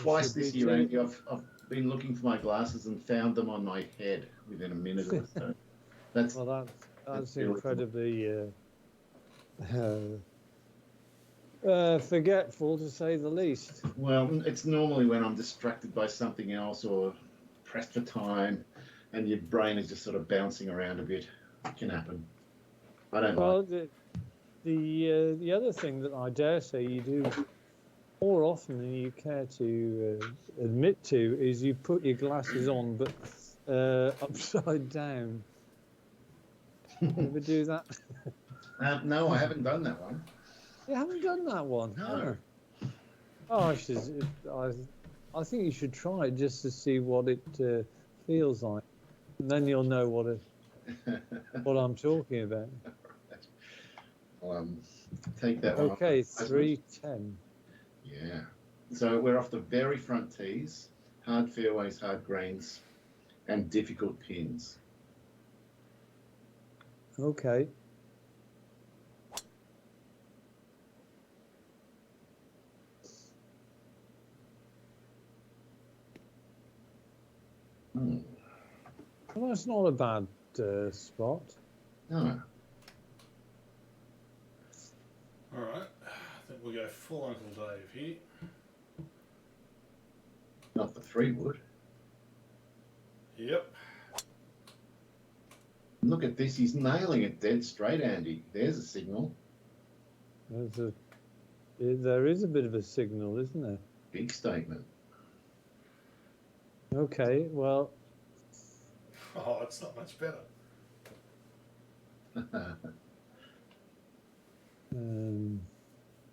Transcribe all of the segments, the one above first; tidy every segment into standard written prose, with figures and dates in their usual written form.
twice this year, Andy, I've been looking for my glasses and found them on my head within a minute or so. That's incredibly forgetful, to say the least. Well, it's normally when I'm distracted by something else or pressed for time, and your brain is just sort of bouncing around a bit. It can happen. I don't like. The other thing that I dare say you do more often than you care to admit to is you put your glasses on, but upside down. You ever do that? No, I haven't done that one. You haven't done that one? No. Oh, I think you should try it just to see what it feels like. And then you'll know what I'm talking about. Take that one. Okay, 310. Yeah. So we're off the very front tees, hard fairways, hard greens, and difficult pins. Okay. Well, that's not a bad spot. No. All right. I think we'll go full Uncle Dave here. Not the 3-wood. Yep. Look at this. He's nailing it dead straight, Andy. There's a signal. There is a bit of a signal, isn't there? Big statement. Okay, well... Oh, it's not much better.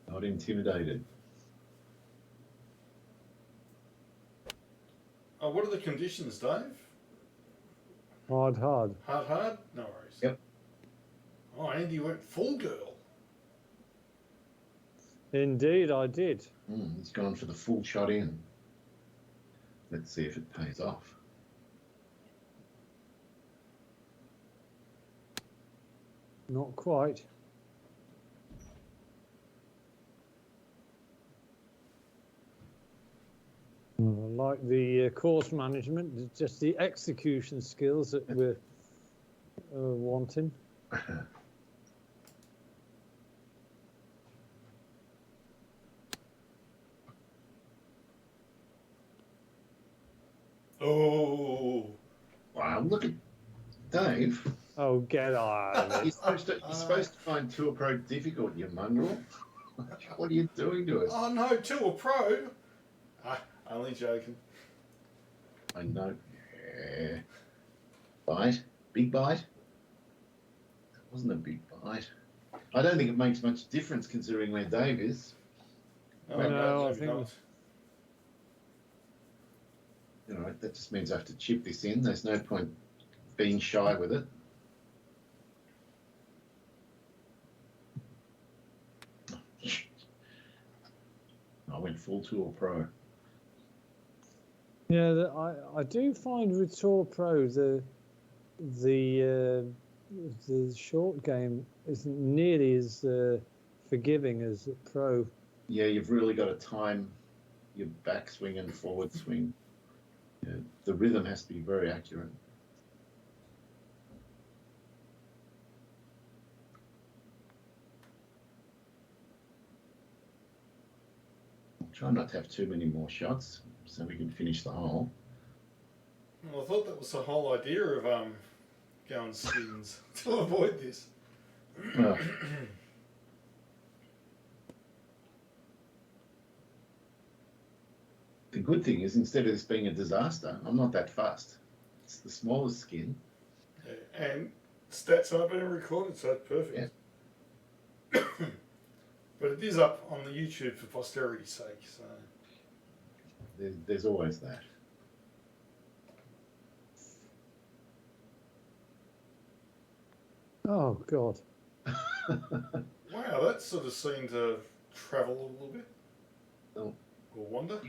Not intimidated. Oh, what are the conditions, Dave? Hard. Hard? No worries. Yep. Oh, Andy went full girl. Indeed, I did. He's gone for the full shot in. Let's see if it pays off. Not quite. Like the course management, just the execution skills that we're wanting. Oh. Wow, look at Dave. Oh, get on. You're supposed to find Tour Pro difficult, you mongrel. What are you doing to us? Oh, no, Tour Pro. Only joking. I know. Yeah. Bite? Big bite? That wasn't a big bite. I don't think it makes much difference considering where Dave is. Oh, no, I think not. You know, that just means I have to chip this in. There's no point being shy with it. I went full Tour Pro. Yeah, I do find with Tour Pro the short game isn't nearly as forgiving as a Pro. Yeah, you've really got to time your backswing and forward swing. Yeah, the rhythm has to be very accurate. Try not to have too many more shots so we can finish the hole. Well, I thought that was the whole idea of going skins to avoid this. The good thing is, instead of this being a disaster, I'm not that fussed. It's the smallest skin. Yeah, and stats aren't being recorded, so it's perfect. Yeah. But it is up on the YouTube for posterity's sake, so... There's always that. Oh, God. Wow, that sort of seemed to travel a little bit. Oh. Or wander.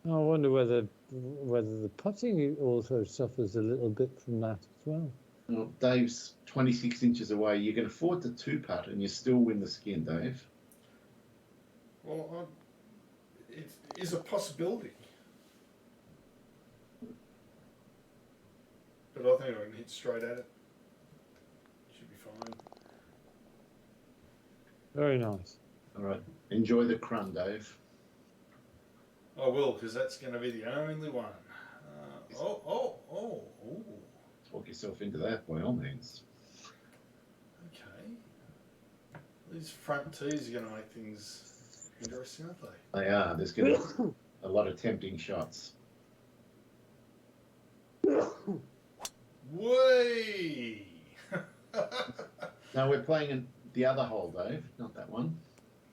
I wonder whether the putting also suffers a little bit from that as well. Well, Dave's 26 inches away. You can afford to two-putt and you still win the skin, Dave. Well, it is a possibility. But I think I can hit straight at it. Should be fine. Very nice. All right. Enjoy the crumb, Dave. I will, because that's going to be the only one. Oh. Talk yourself into that by all means. Okay. These front tees are going to make things interesting, aren't they? They are. There's going to be a lot of tempting shots. Way. No, we're playing in the other hole, Dave, not that one.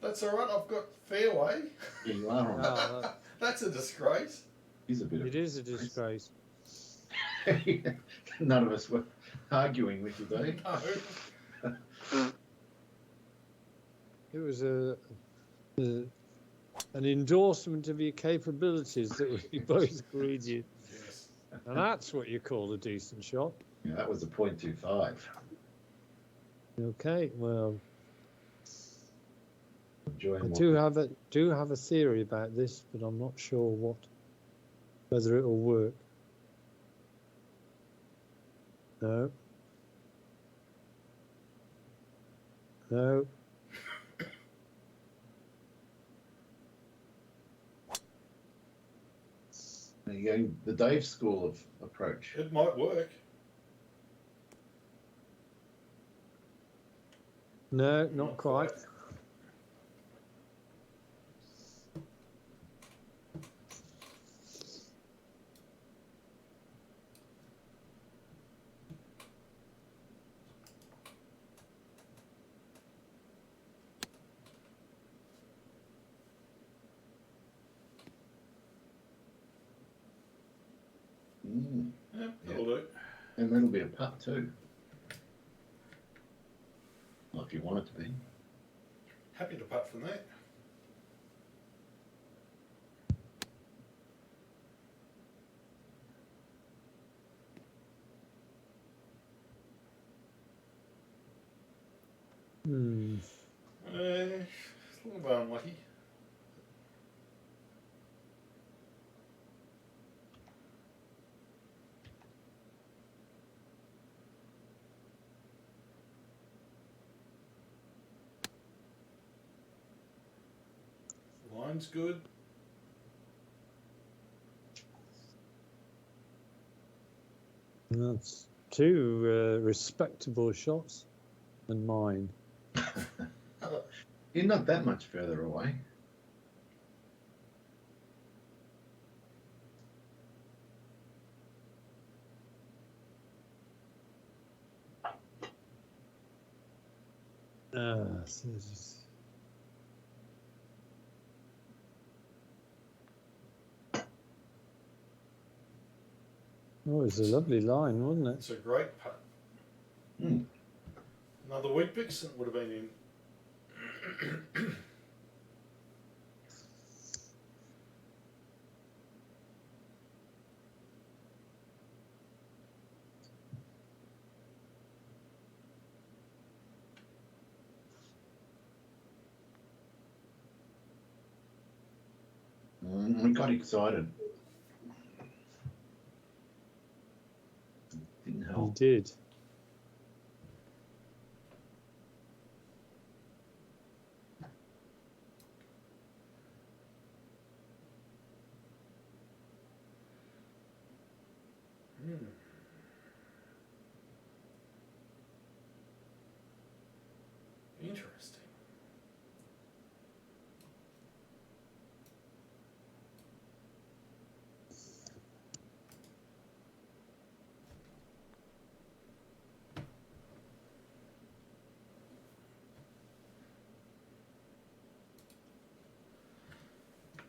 That's all right. I've got fairway. Yeah, you are on that. That's a disgrace. It is a bit of It is a disgrace. None of us were arguing with you, Dave. No. It was an endorsement of your capabilities that we both agreed you. Yes. And that's what you call a decent shot. Yeah, that was a .25. Okay, well, Enjoying I what do have a theory about this, but I'm not sure whether it'll work. No. No. There you go, the Dave school of approach. It might work. No, not quite. Yeah, that'll do. And that'll be a putt too. Well, if you want it to be. Happy to putt from there. It's a little bit unlucky. Line's good. That's two respectable shots than mine. You're not that much further away. So just... Oh, it was a lovely line, wasn't it? It's a great putt. Mm. Another weak picks and it would have been in. We got excited. Didn't You help. did. Interesting.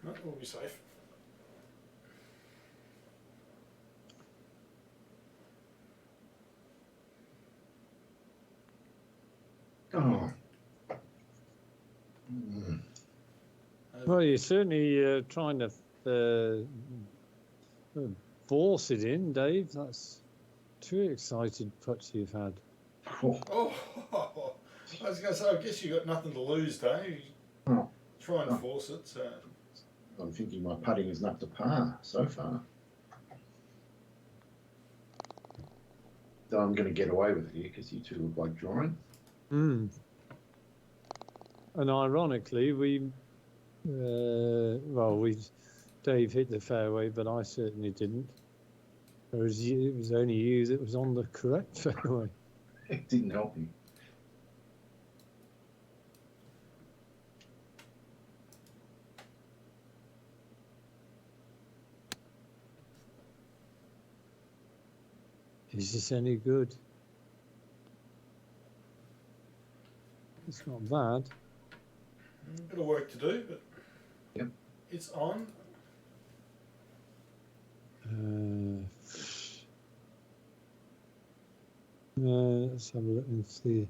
No, we'll be safe. Oh. Mm. Well, you're certainly trying to force it in, Dave. That's two excited putts you've had. Oh. Oh, I was going to say, I guess you got nothing to lose, Dave. Oh. Try and force it. I'm thinking my putting isn't up to par so far. So I'm going to get away with it here because you two look like drawing. And ironically, Dave hit the fairway, but I certainly didn't. Whereas it was only you that was on the correct fairway. It didn't help me. Is this any good? It's not bad. A bit of work to do, but yep, it's on. Let's have a look and see.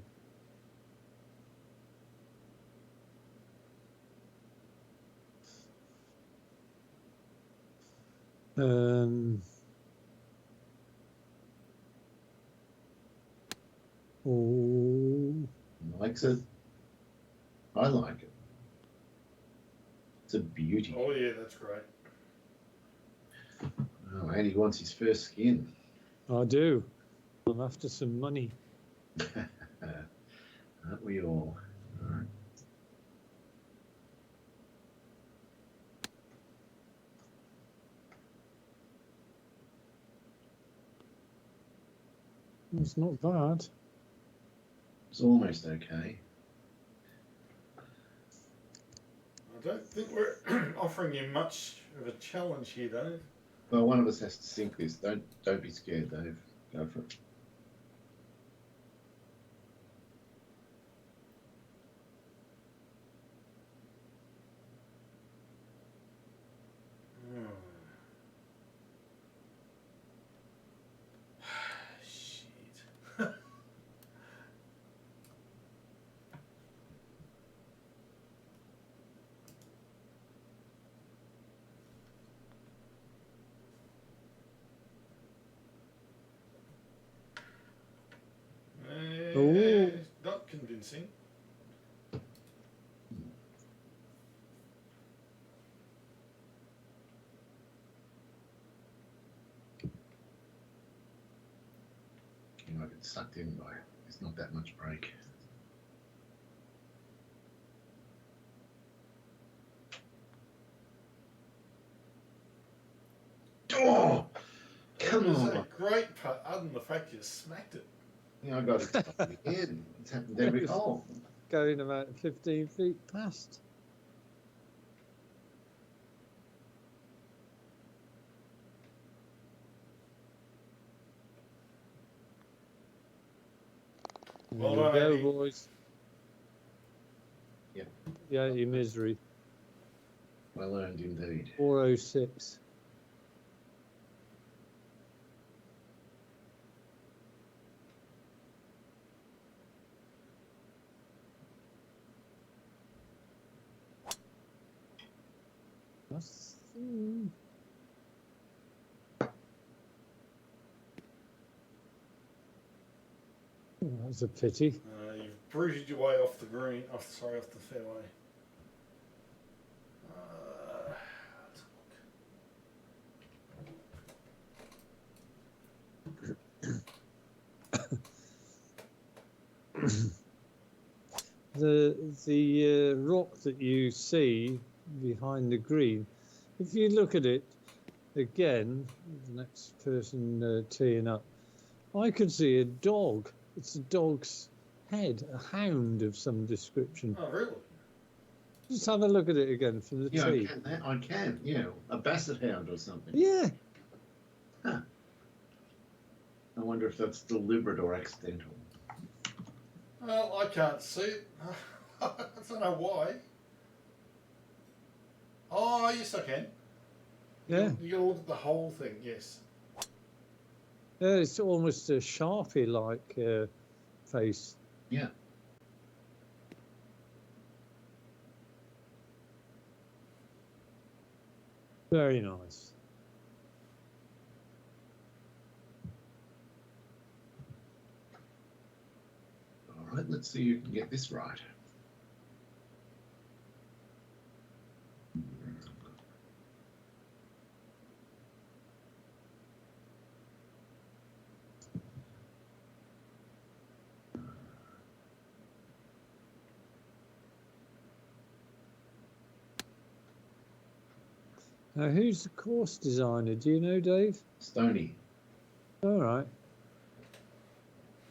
Likes it. I like it. It's a beauty. Oh yeah, that's great. Oh, and he wants his first skin. I do. I'm after some money. Aren't we all? All right. It's not bad. It's almost okay. I don't think we're offering you much of a challenge here, Dave. Well, one of us has to sink this. Don't be scared, Dave. Go for it. Shit. Not convincing. You might get sucked in by it. There's not that much break. Oh, come on! A great putt, other than the fact you smacked it. Yeah, I got it again. It's happened every hole. Going about 15 feet past. Well There done, you go, Andy. boys. Yep. Yeah, your misery. Well earned indeed. 406. That's, that's a pity. You've bruised your way off the green. Off the fairway. The rock that you see behind the green, if you look at it again, the next person teeing up, I could see a dog. It's a dog's head, a hound of some description. Oh, really? Just have a look at it again from the tee. I can. Yeah, a basset hound or something. Yeah. Huh. I wonder if that's deliberate or accidental. Well, I can't see it. I don't know why. Oh, yes, I can. Yeah. You got to look at the whole thing. Yes. Yeah, it's almost a Sharpie-like face. Yeah. Very nice. All right, let's see who can get this right. Now, who's the course designer? Do you know, Dave? Stoney. All right.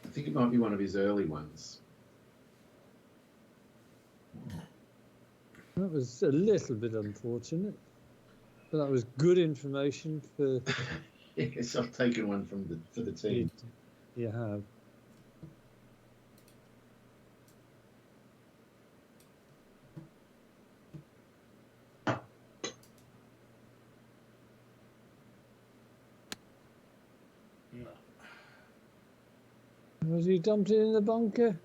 I think it might be one of his early ones. That was a little bit unfortunate, but that was good information for Yes, I've taken one for the team. you have. No. Was he dumped it in the bunker?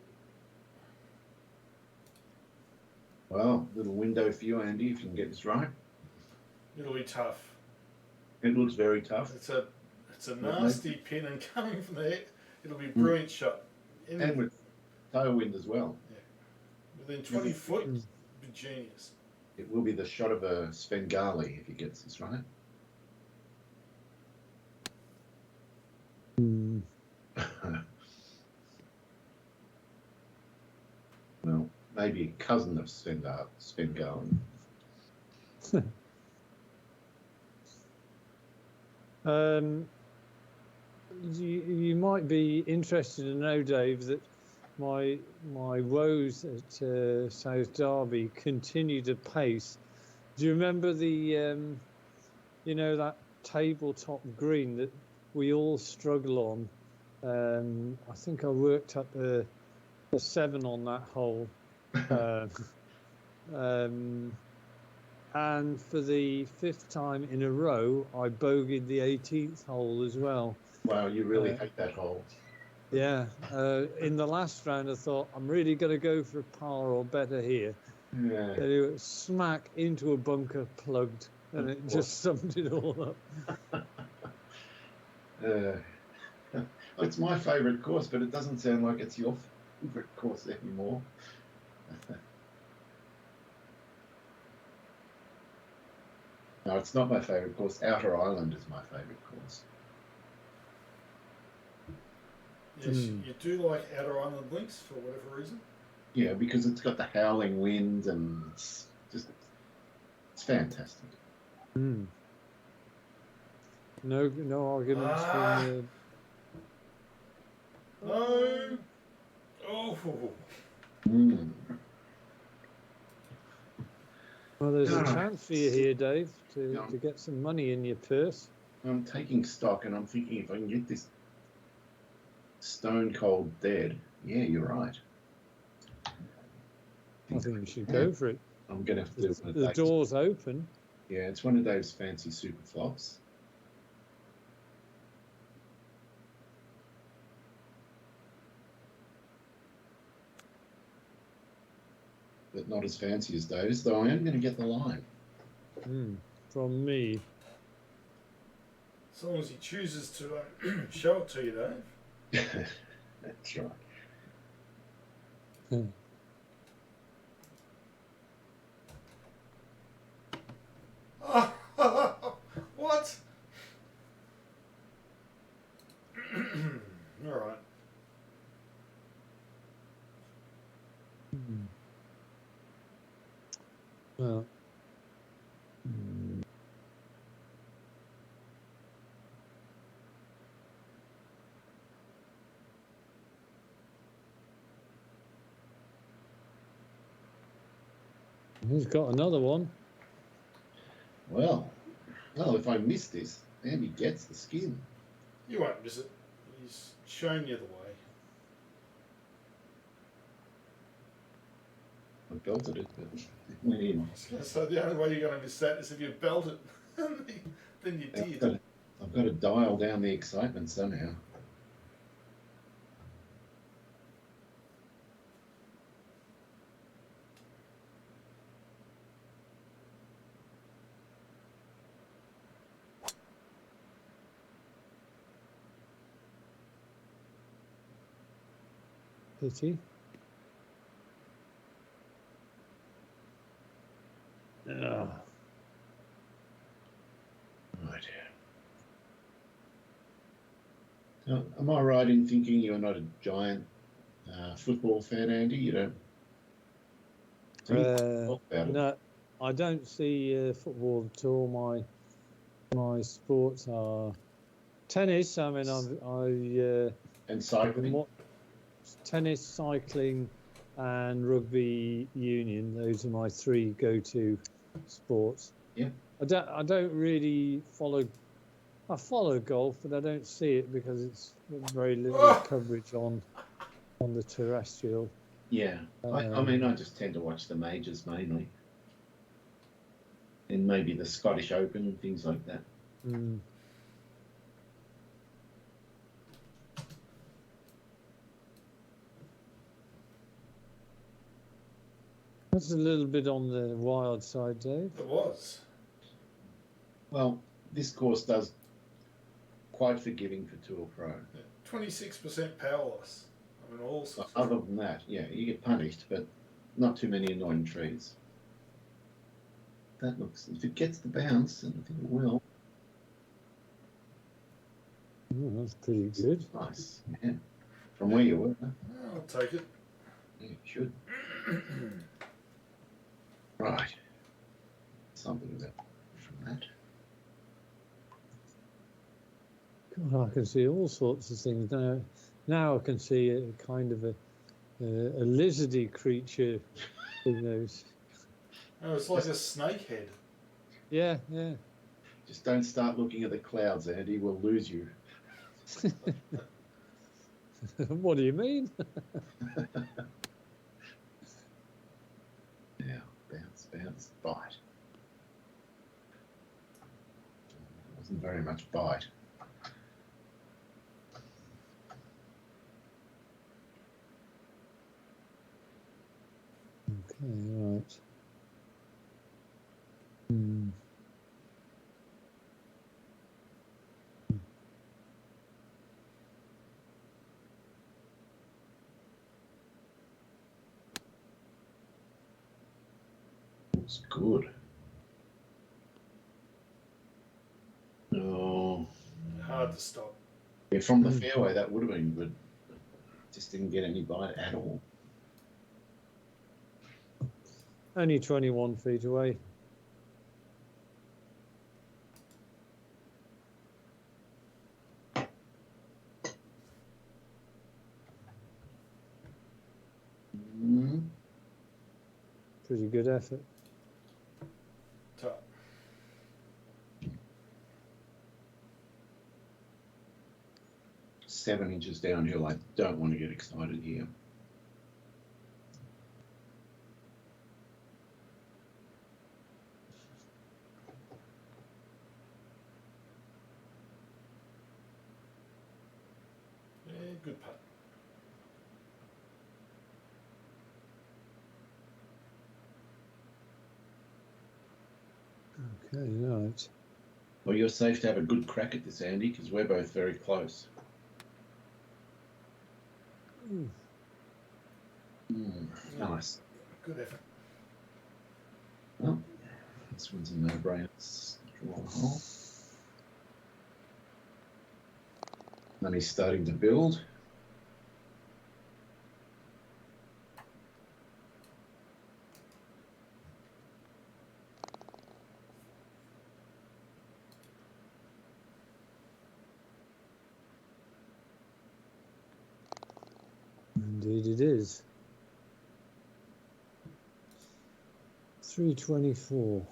Well, little window for you, Andy, if you can get this right. It'll be tough. It looks very tough. It's a nasty pin, and coming from there, it'll be a brilliant shot. And with tailwind as well. Yeah. Within 20 foot, it'll be genius. It will be the shot of a Svengali if he gets this right. Well, maybe a cousin of Svengali. You might be interested to know, Dave, that my woes at South Derby continue to pace. Do you remember the that tabletop green that we all struggle on? I think I worked up a 7 on that hole. And for the 5th time in a row, I bogeyed the 18th hole as well. Wow, you really hate that hole. Yeah. In the last round, I thought, I'm really going to go for a par or better here. Yeah. And it was smack into a bunker, plugged, and it just summed it all up. It's my favourite course, but it doesn't sound like it's your favourite course anymore. No, it's not my favourite course. Outer Island is my favourite course. Yes, you do like Outer Island links for whatever reason. Yeah, because it's got the howling wind and it's fantastic. No arguments from No. Oh. Well, there's a chance for you here, Dave, to get some money in your purse. I'm taking stock and I'm thinking if I can get this stone cold dead, yeah, you're right. I think you should go for it. I'm going to have to do it. The door's open. Yeah, it's one of Dave's fancy super flops. But not as fancy as Dave's, though I am going to get the line. From me. As long as he chooses to show it to you, Dave. That's right. What? All right. Well. He's got another one. Well, if I miss this, Andy gets the skin. You won't miss it. He's shown you the way. I belted it, but it went in. So the only way you're going to miss that is if you belt it. Then you did. I've got to dial down the excitement somehow. Pity. Right. So, am I right in thinking you're not a giant football fan, Andy? You don't talk about it. No, I don't see football at all. My sports are tennis. I mean, And I've cycling. been tennis, cycling, and rugby union. Those are my three go-to sports. Yeah. I don't really follow. I follow golf, but I don't see it because it's very little coverage on the terrestrial. Yeah. I mean, I just tend to watch the majors mainly. And maybe the Scottish Open and things like that. Mm. That's a little bit on the wild side, Dave. It was. Well, this course does quite forgiving for Tour Pro. 26% power loss. I mean, all sorts. Other than that, yeah, you get punished, but not too many annoying trees. That looks, if it gets the bounce, and I think it will. Oh, that's pretty good. Nice, yeah. From where you were. Huh? I'll take it. Yeah, you should. Right. Something about from that. God, I can see all sorts of things now. Now I can see a kind of a lizardy creature. Who knows? Oh, it's like a snake head. Yeah, yeah. Just don't start looking at the clouds, Andy. We'll lose you. What do you mean? Now, bounce, bounce, bite. Wasn't very much bite. Okay, right. Hmm. It's good. Oh. Hard to stop. Yeah, from the fairway, that would have been good. Just didn't get any bite at all. Only 21 feet away. Mm. Pretty good effort. Top. Seven inches downhill. I don't want to get excited here. Yeah, good putt. Okay, right. Well, you're safe to have a good crack at this, Andy, because we're both very close. Nice. Good effort. Well, this one's a no-brainer. Draw a hole. Money's starting to build. Indeed it is. 324.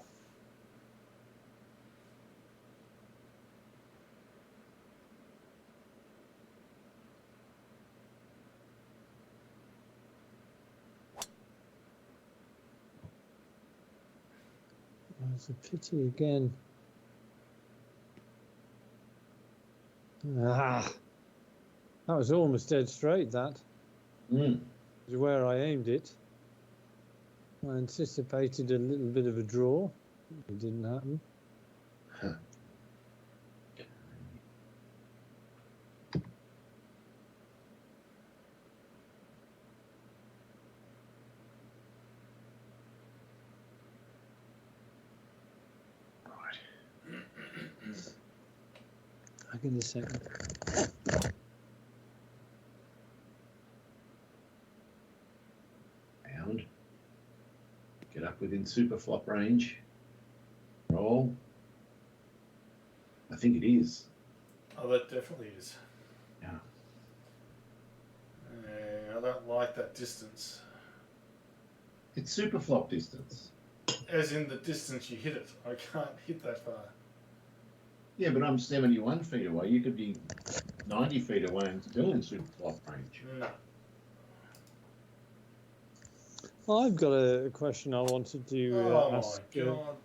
It's a pity again. Ah, that was almost dead straight, that. Is where I aimed it. I anticipated a little bit of a draw. It didn't happen. Huh. Back in a second. Round. Get up within super flop range. Roll. I think it is. Oh, that definitely is. Yeah. I don't like that distance. It's super flop distance. As in the distance you hit it. I can't hit that far. Yeah, but I'm 71 feet away. You could be 90 feet away and still in super flop range. No. I've got a question I wanted to ask. God.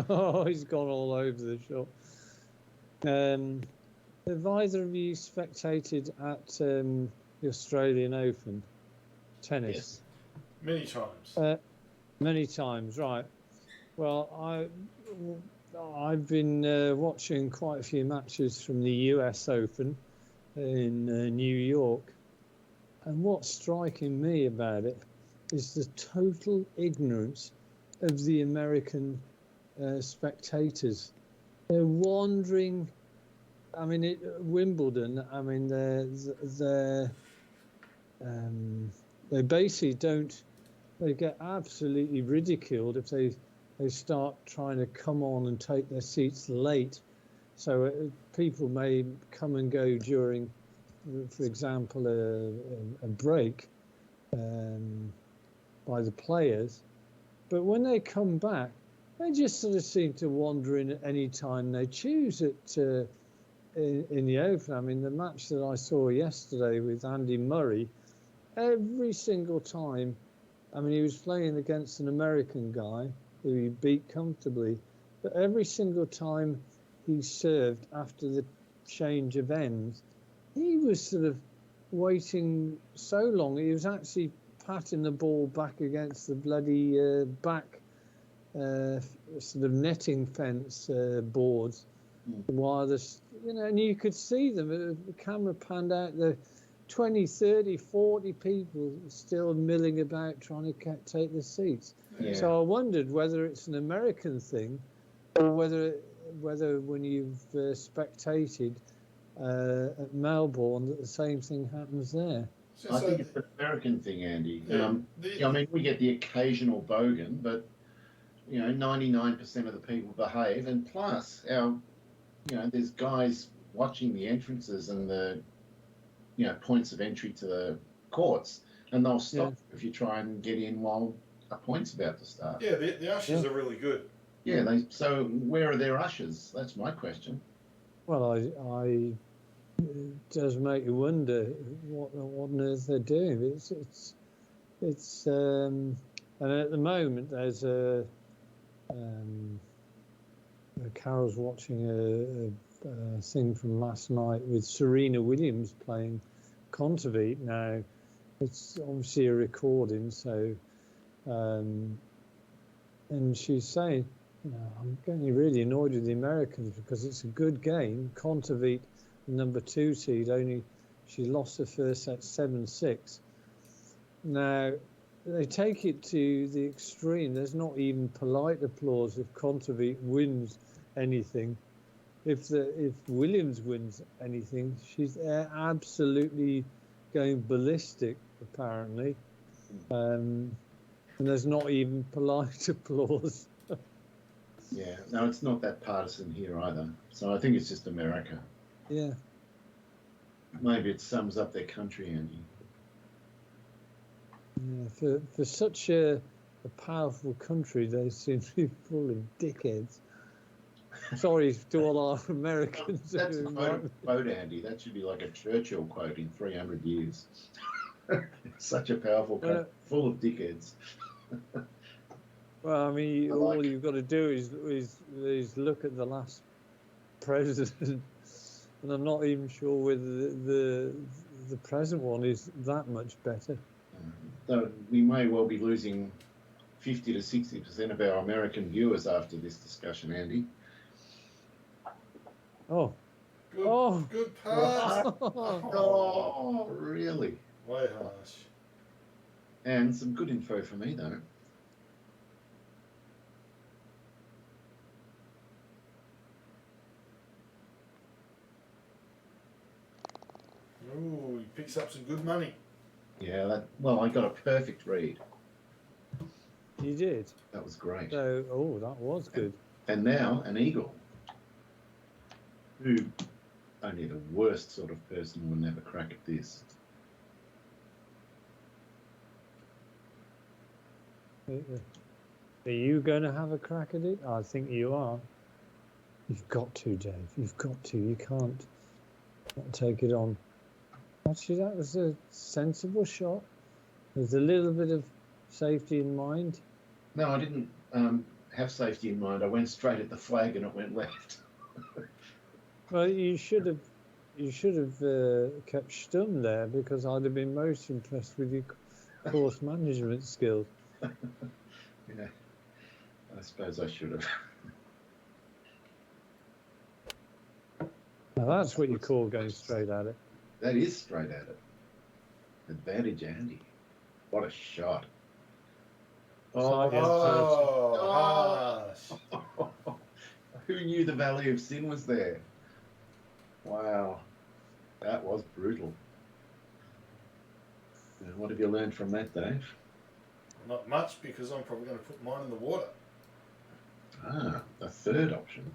Oh, he's gone all over the shop. Have either of you spectated at the Australian Open tennis? Yes. Many times. Many times, right. Well, I've been watching quite a few matches from the US Open in New York, and what's striking me about it is the total ignorance of the American spectators. They're wandering. I mean, Wimbledon. I mean, they basically don't. They get absolutely ridiculed if they start trying to come on and take their seats late. So people may come and go during, for example, a break by the players. But when they come back, they just sort of seem to wander in at any time they choose in the Open. I mean, the match that I saw yesterday with Andy Murray, every single time, I mean, he was playing against an American guy who he beat comfortably, but every single time he served after the change of ends, he was sort of waiting so long. He was actually patting the ball back against the bloody back sort of netting fence boards, while and you could see them. The camera panned out the 20, 30, 40 people still milling about trying to take the seats. Yeah. So I wondered whether it's an American thing, or whether when you've spectated at Melbourne, that the same thing happens there. I think it's an American thing, Andy. I mean, we get the occasional bogan, but 99% of the people behave, and plus there's guys watching the entrances and the points of entry to the courts, and they'll stop if you try and get in while a point's about to start. Yeah, the ushers are really good. Yeah, so where are their ushers? That's my question. Well, it does make you wonder what on earth they're doing. It's and at the moment there's Carol's watching a thing from last night with Serena Williams playing Kontaveit. Now, it's obviously a recording, so and she's saying, I'm getting really annoyed with the Americans because it's a good game. Kontaveit, the number 2 seed, she lost the first set 7-6. Now, they take it to the extreme. There's not even polite applause if Kontaveit wins anything. If Williams wins anything, she's absolutely going ballistic, apparently. And there's not even polite applause. Yeah, no, it's not that partisan here either. So I think it's just America. Yeah. Maybe it sums up their country, Andy. Yeah, for such a powerful country, they seem to be full of dickheads. Sorry to all our Americans. That's a quote, Andy. That should be like a Churchill quote in 300 years. Such a powerful country, full of dickheads. Well, I mean, all you've got to do is look at the last president, and I'm not even sure whether the present one is that much better. Though we may well be losing 50 to 60% of our American viewers after this discussion, Andy. Oh. Good pass. Oh, really? Way harsh. And some good info for me, though. Ooh, he picks up some good money. Yeah, I got a perfect read. You did? That was great. So, that was good. And now, an eagle. Who only the worst sort of person will never crack at this. Are you going to have a crack at it? I think you are. You've got to, Dave. You've got to. You can't not take it on. Actually, that was a sensible shot. There's a little bit of safety in mind. No, I didn't have safety in mind. I went straight at the flag and it went left. Well, you should have kept stum there, because I'd have been most impressed with your course management skills. Yeah, I suppose I should have. Now that's what you call going straight at it. That is straight at it. Advantage Andy. What a shot. Side Who knew the Valley of Sin was there? Wow. That was brutal. Now, what have you learned from that, Dave? Not much, because I'm probably going to put mine in the water. Ah, the third option.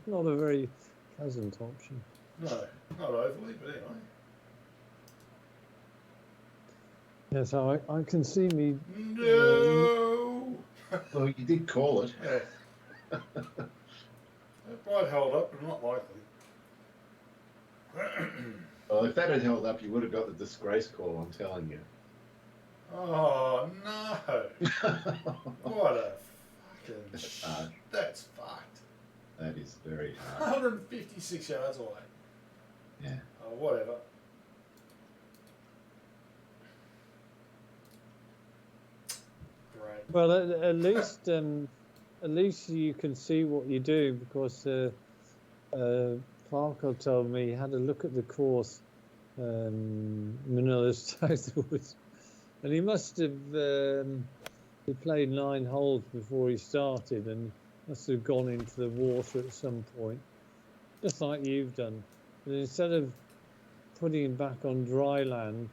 Not a very pleasant option. No, not overly, but anyway. Yes, I can see me. No! Well, you did call it. Yeah. It might hold up, but not likely. Well, if that had held up, you would have got the disgrace call, I'm telling you. Oh, no! What a fucking... That's hard. That's fucked. That is very hard. 156 yards away. Yeah. Oh, whatever. Great. Well, at least you can see what you do, because Parker told me he had a look at the course, Manila Southwards, and he must have he played 9 holes before he started, and must have gone into the water at some point, just like you've done. And instead of putting him back on dry land,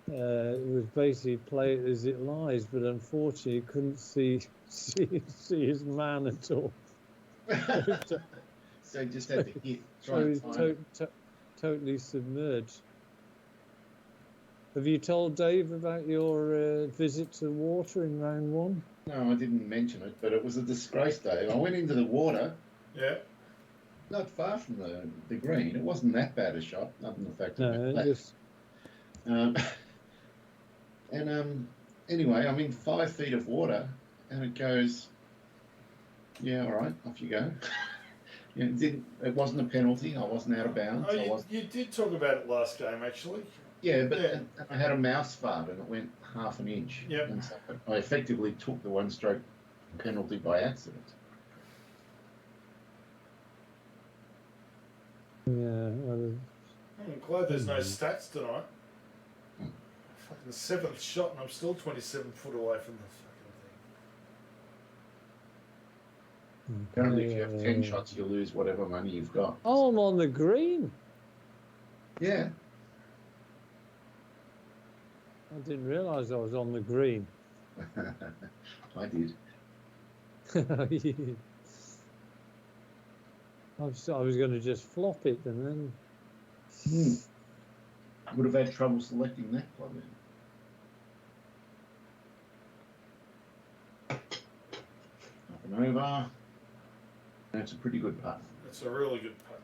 it was basically play it as it lies, but unfortunately you couldn't see his man at all. So you just had to hit. So he's totally submerged. Have you told Dave about your visit to the water in round 1? No, I didn't mention it, but it was a disgrace, Dave. I went into the water. Yeah. Not far from the green. It wasn't that bad a shot, other than the fact that it went just anyway, I'm in 5 feet of water, and it goes, yeah, all right, off you go. Yeah, it wasn't a penalty. I wasn't out of bounds. Oh, you did talk about it last game, actually. Yeah, but and I had a mouse fart, and it went half an inch. Yep. And so I effectively took the 1-stroke penalty by accident. yeah. Well, I'm glad there's no stats tonight. Fucking 7th shot, and I'm still 27 foot away from the fucking thing. Apparently, if you have 10 shots, you lose whatever money you've got. Oh, I'm on the green. Yeah. I didn't realise I was on the green. I did. I was going to just flop it, and then Would have had trouble selecting that club then. Up and over. That's a pretty good putt. It's a really good putt.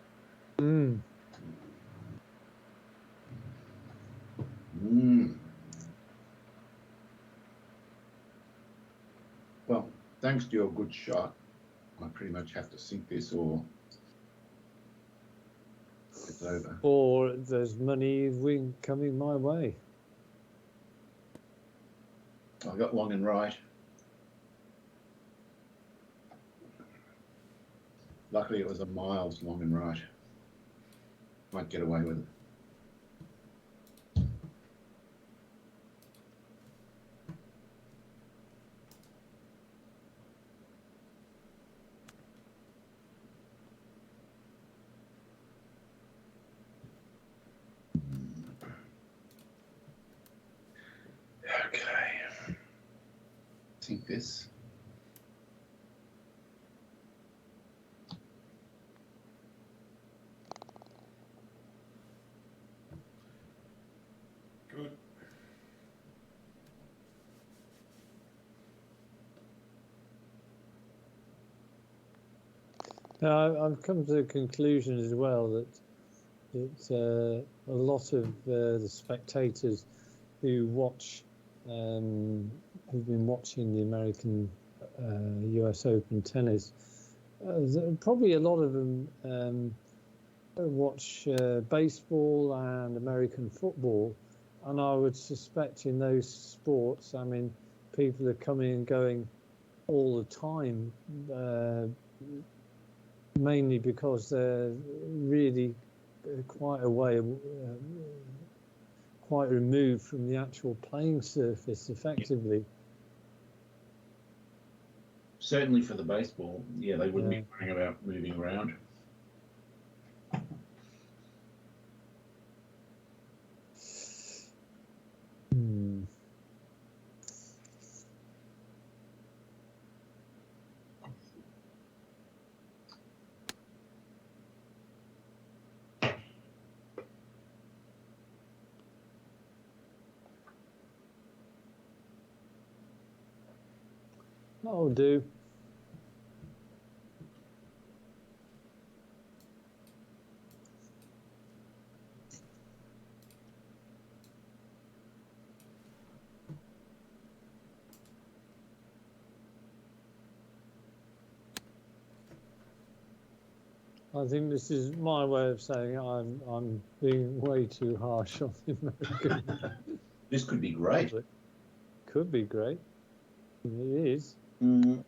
Well, thanks to your good shot, I pretty much have to sink this or it's over. Or there's money coming my way. I got long and right. Luckily, it was a miles long and right. Might get away with it. Okay. Sink this. I've come to the conclusion as well that a lot of the spectators who watch, who've been watching the American US Open tennis, probably a lot of them watch baseball and American football, and I would suspect in those sports, I mean, people are coming and going all the time, mainly because they're really quite quite removed from the actual playing surface effectively. Certainly for the baseball, yeah, they wouldn't be worrying about moving around. That'll do. I think this is my way of saying I'm being way too harsh on the American. This could be great. public. Could be great. It is. No,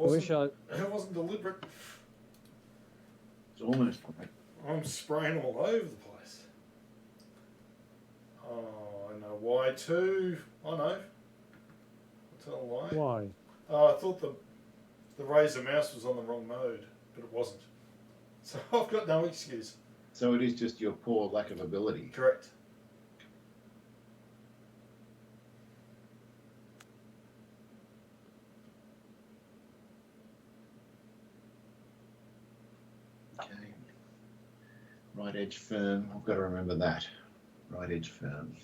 I wish it wasn't deliberate. It's almost great. I'm spraying all over the place. Oh, I know why too. I know. I'll tell why. Why? Oh, I thought the Razer mouse was on the wrong mode, but it wasn't. So I've got no excuse. So it is just your poor lack of ability. Correct. Okay. Right edge firm. I've got to remember that. Right edge firm.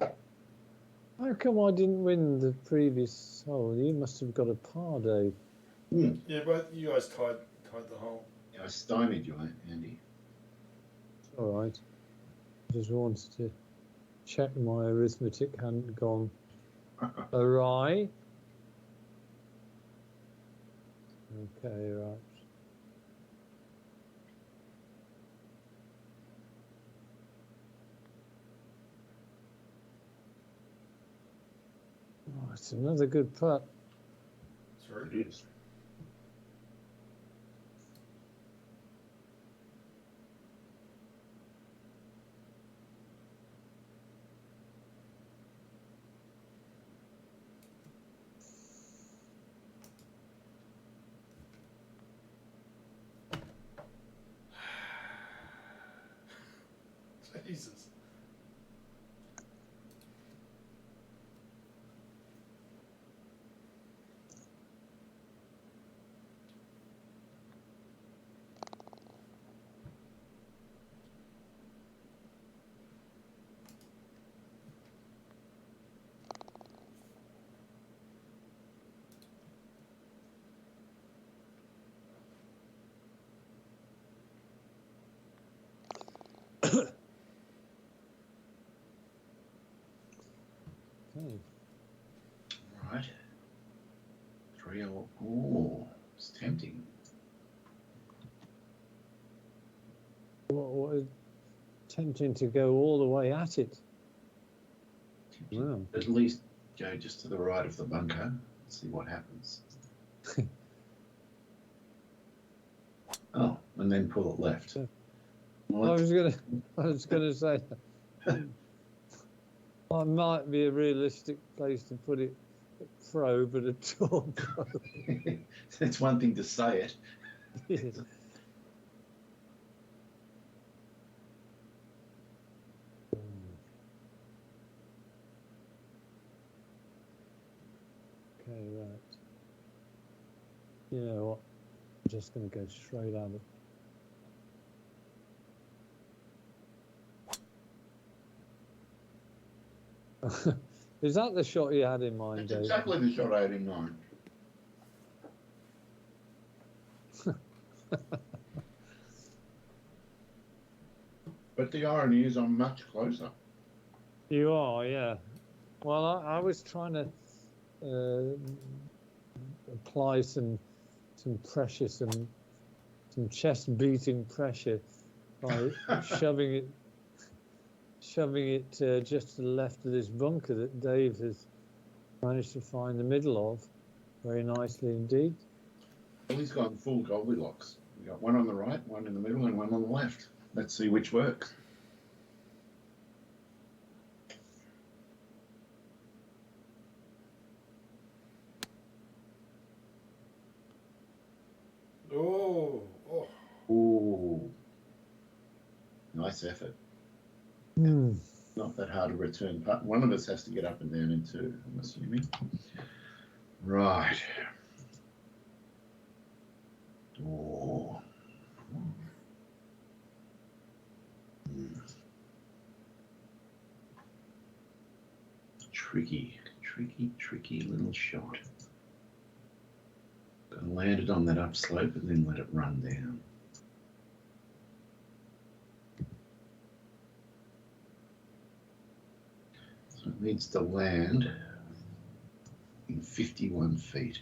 How come I didn't win the previous hole? You must have got a par, Dave. Yeah, both you guys tied the hole. I stymied you, Andy. All right. Just wanted to check my arithmetic hadn't gone awry. Okay, right. Oh, it's another good putt. Sorry. It is. Jesus. Okay. Right. 3-0. Oh, it's tempting. What tempting to go all the way at it. Tempting. Wow. At least go just to the right of the bunker and see what happens. Oh, and then pull it left. Well, I was gonna say that might be a realistic place to put it pro, but a tour pro. it's one thing to say it. Yes. Okay, right. You know what? I'm just going to go straight at it. Is that the shot you had in mind, That's Dave? exactly the shot I had in mind. But the irony is I'm much closer. You are, yeah. Well, I was trying to apply some pressure, some chest beating pressure by shoving it just to the left of this bunker that Dave has managed to find the middle of very nicely indeed. Well, he's gone full Goldilocks. We got one on the right, one in the middle, and one on the left. Let's see which works. Oh. Ooh. Nice effort. Mm. Not that hard to return. But one of us has to get up and down in two, I'm assuming. Right. Oh. Tricky little shot. Got to land it on that upslope and then let it run down. So it needs to land in 51 feet.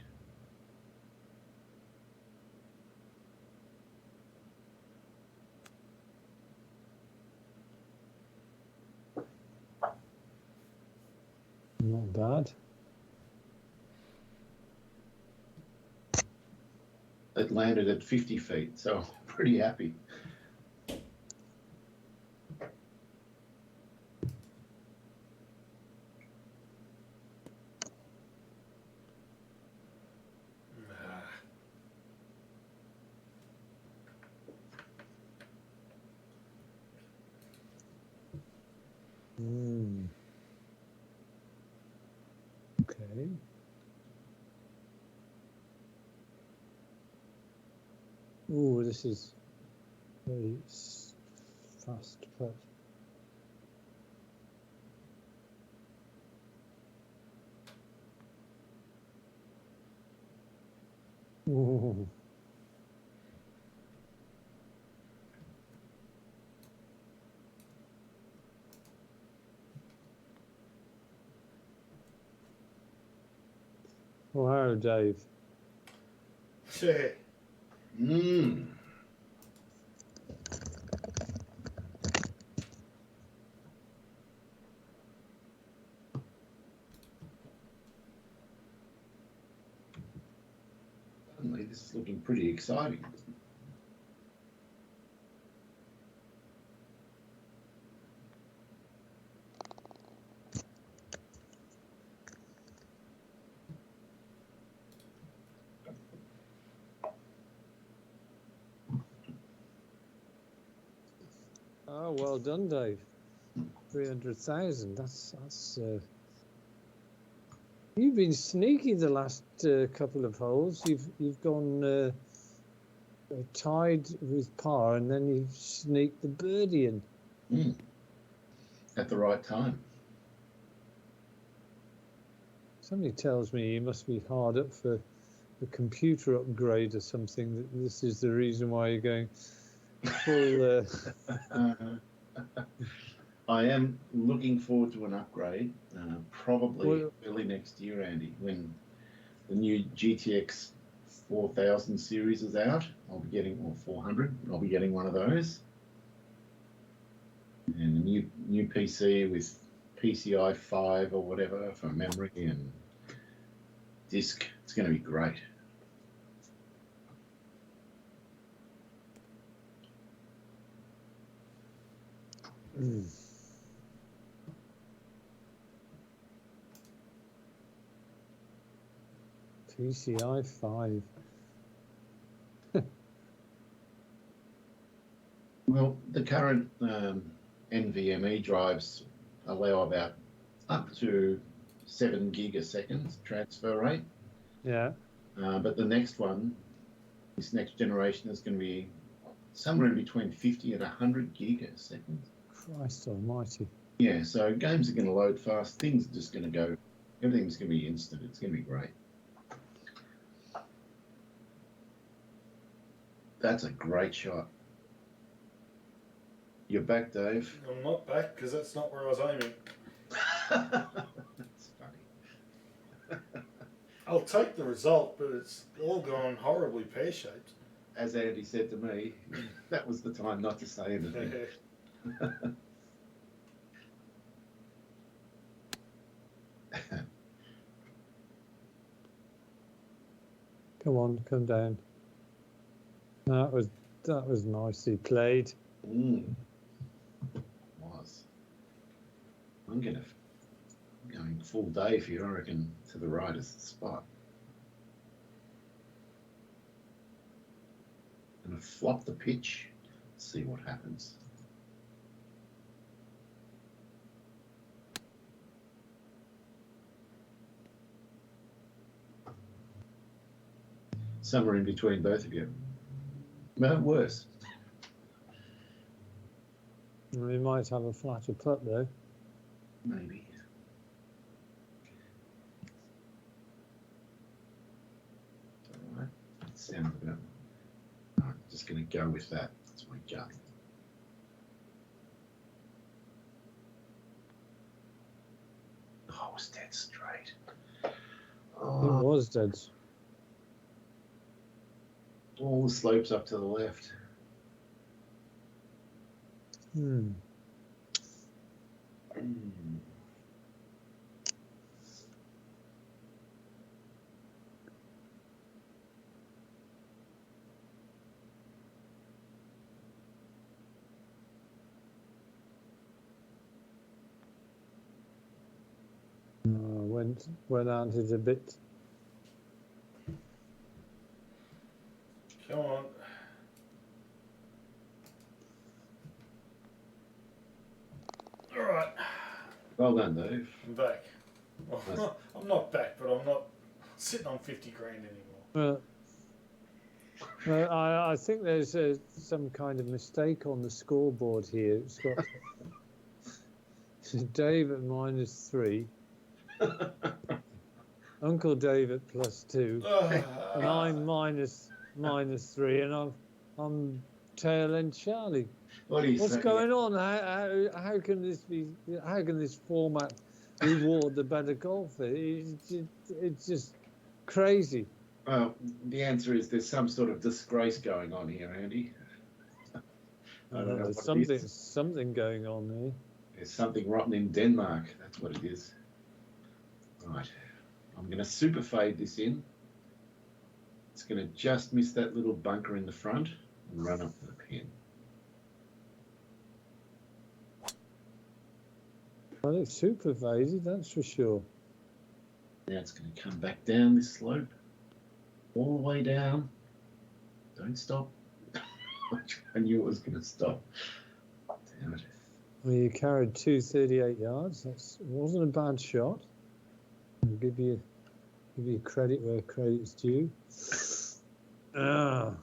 Not bad. It landed at 50 feet, so I'm pretty happy. Mm. Okay. Oh, this is very fast putt. Ooh. Wow, Dave. Yeah. Mmm. Suddenly, this is looking pretty exciting. Oh, well done, Dave. 300,000. That's. You've been sneaky the last couple of holes. You've gone tied with par, and then you've sneaked the birdie in. Mm. At the right time. Somebody tells me you must be hard up for a computer upgrade or something. That this is the reason why you're going full. I am looking forward to an upgrade, probably early next year, Andy, when the new GTX 4000 series is out. I'll be getting, or 400. I'll be getting one of those, and a new PC with PCI 5 or whatever for memory and disk. It's going to be great. PCI 5. Well, the current NVMe drives allow about up to 7 gig a second transfer rate. Yeah. But the next one, this next generation, is going to be somewhere in between 50 and 100 gig a second. Christ almighty. Yeah, so games are going to load fast. Things are just going to go, everything's going to be instant. It's going to be great. That's a great shot. You're back, Dave. I'm not back because that's not where I was aiming. That's funny. I'll take the result, but it's all gone horribly pear-shaped. As Andy said to me, that was the time not to say anything. Come on, come down. That was nicely played. Was. I'm going full Dave here, I reckon, to the right is the spot. I'm going to flop the pitch, see what happens. Somewhere in between both of you. No, worse. We might have a flatter putt though. Maybe. All right. That sounds about. I'm just going to go with that. That's my gut. Oh, it was dead straight. It Oh, was dead. all the slopes up to the left. Hmm. Went out it a bit. Come on. All right. Well done, Dave. I'm back. Well, I'm not back, but I'm not sitting on 50 grand anymore. I think there's some kind of mistake on the scoreboard here. It's got Dave at -3, Uncle Dave at +2, and I'm -3, and I'm tail end Charlie. What are you What's saying? going on? How can this be? How can this format reward the better golfer? It's just crazy. Well, the answer is there's some sort of disgrace going on here, Andy. I don't know There's what it is. something going on there. There's something rotten in Denmark. That's what it is. Right. I'm going to super fade this in. It's going to just miss that little bunker in the front and run up to the pin. Well, it's super faded, that's for sure. Now it's going to come back down this slope. All the way down. Don't stop. I knew it was going to stop. Damn it. Well, you carried 238 yards. That wasn't a bad shot. I'll give you credit where credit's due. Ah.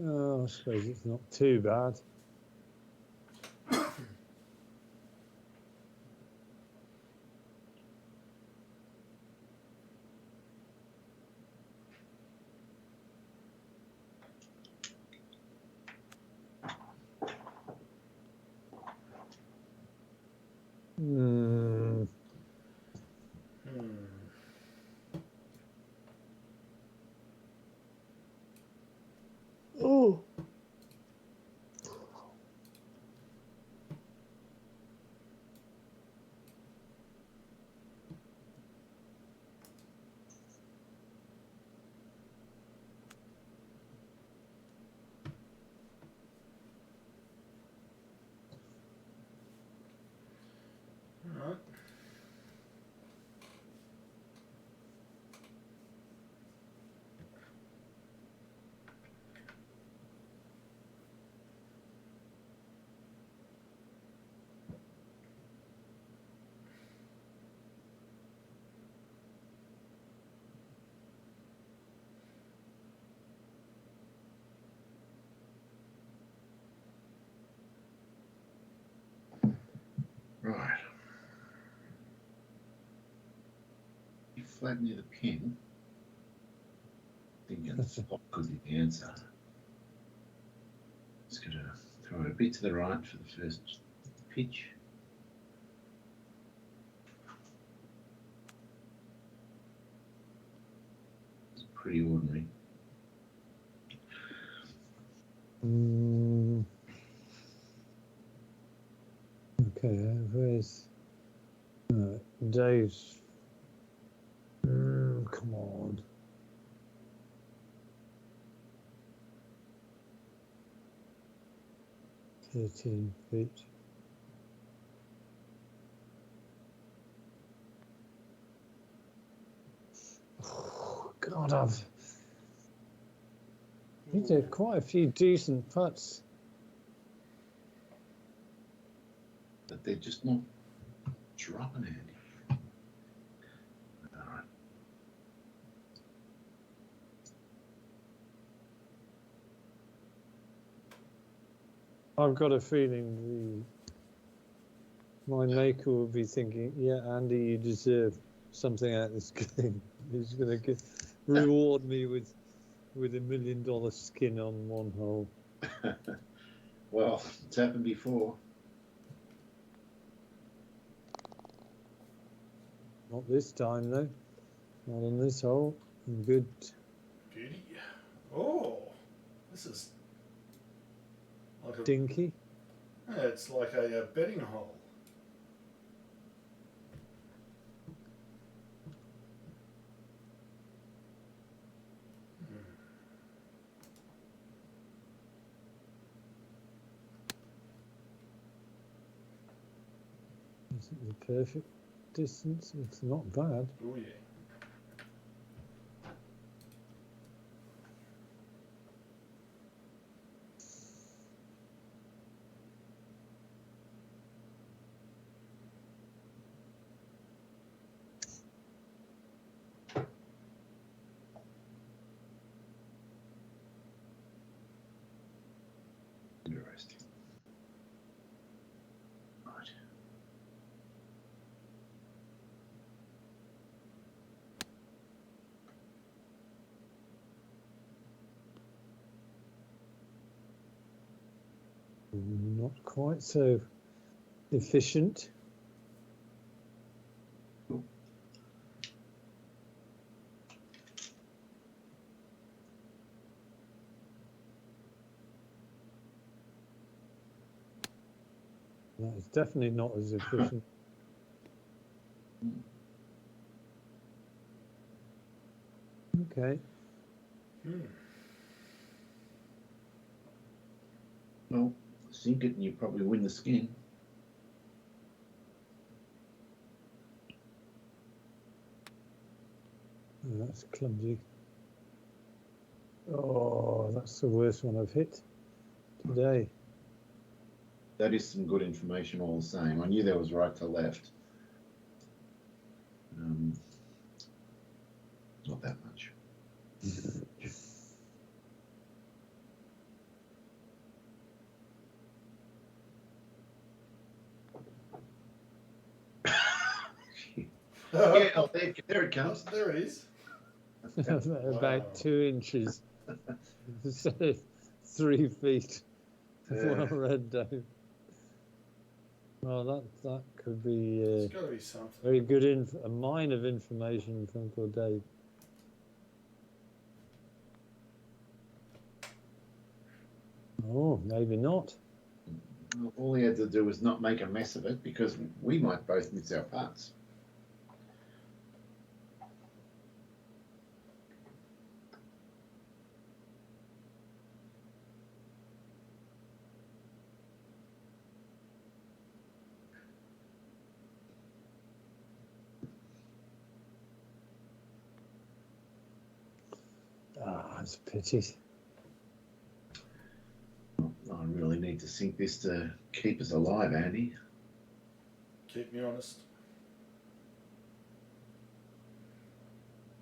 Oh, I suppose it's not too bad. Oh. flat near the pin. Thinking the spot could be the answer. Just going to throw it a bit to the right for the first pitch. It's pretty ordinary. Okay, where's Dave's? Come on. $13 feet. Oh, God, I've hit quite a few decent putts. But they're just not dropping, Andy. All right. I've got a feeling my maker will be thinking, yeah, Andy, you deserve something out of this game. He's going to reward me with $1 million skin on one hole. Well, it's happened before. Not this time, though. Not on this hole. Good. Beauty. Oh, this is like a Dinky. Yeah, it's like a betting hole. Is it the perfect distance? It's not bad. Oh yeah. Interesting. Right. Not quite so efficient. Cool. No, it's definitely not as efficient. Okay. Well, sink it and you probably win the skin. Oh, that's clumsy. Oh, that's the worst one I've hit today. That is some good information all the same. I knew there was right to left. Not that much. Yeah, oh, there it comes. There it is. About Wow. 2 inches. Instead of 3 feet. Well read, Dave. Well, that could be It's got to be something. very good a mine of information from poor Dave. Oh, maybe not. Well, all he had to do was not make a mess of it because we might both miss our putts. Ah, it's a pity. I really need to sink this to keep us alive, Andy. Keep me honest.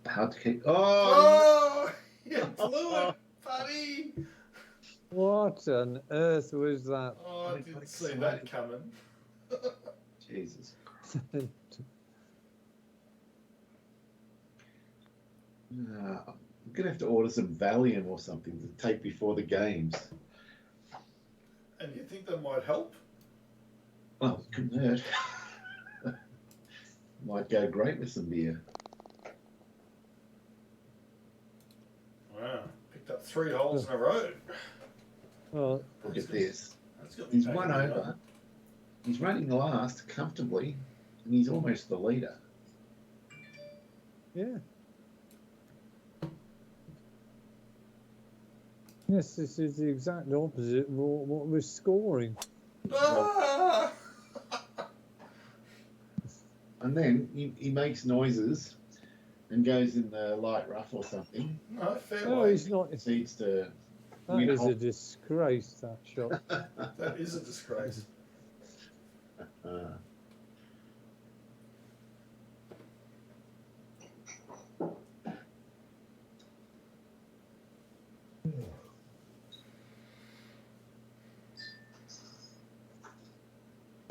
Hard to keep. Oh, you blew it, buddy. What on earth was that? Oh, I didn't see that coming. Jesus. I'm gonna have to order some Valium or something to take before the games. And you think that might help? Well, couldn't hurt. Might go great with some beer. Wow, picked up 3 holes in a row. Well, Look at this. That's got me He's back one in the over. He's running last comfortably, and he's almost the leader. yeah. Yes, this is the exact opposite of what we're scoring. Ah! And then he makes noises and goes in the light rough or something. No, fair Oh, way. he's not. Proceeds to That win is hole. a disgrace, that shot. That is a disgrace.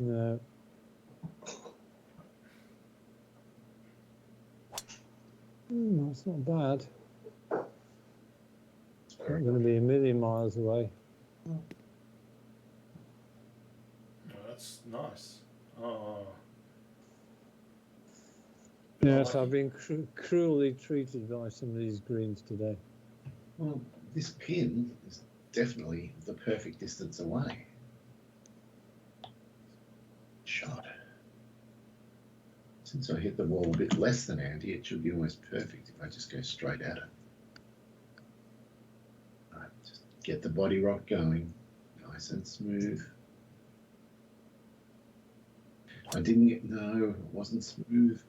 No. That's not bad. Not going to be a million miles away. Oh, that's nice. Oh. Yes, Lucky. I've been cruelly treated by some of these greens today. Well, this pin is definitely the perfect distance away. Shot. Since I hit the wall a bit less than Andy, it should be almost perfect if I just go straight at it. Right, just get the body rock going, nice and smooth. I didn't get, no, it wasn't smooth.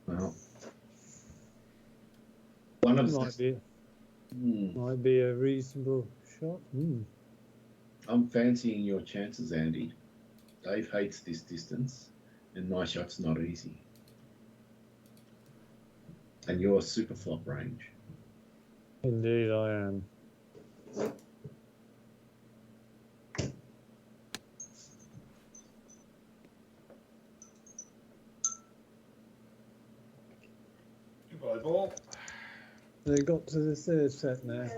Well, one of Might be a reasonable shot. I'm fancying your chances, Andy. Dave hates this distance, and my shot's not easy. And you're super flop range. Indeed, I am. Goodbye, ball. They got to the third set now.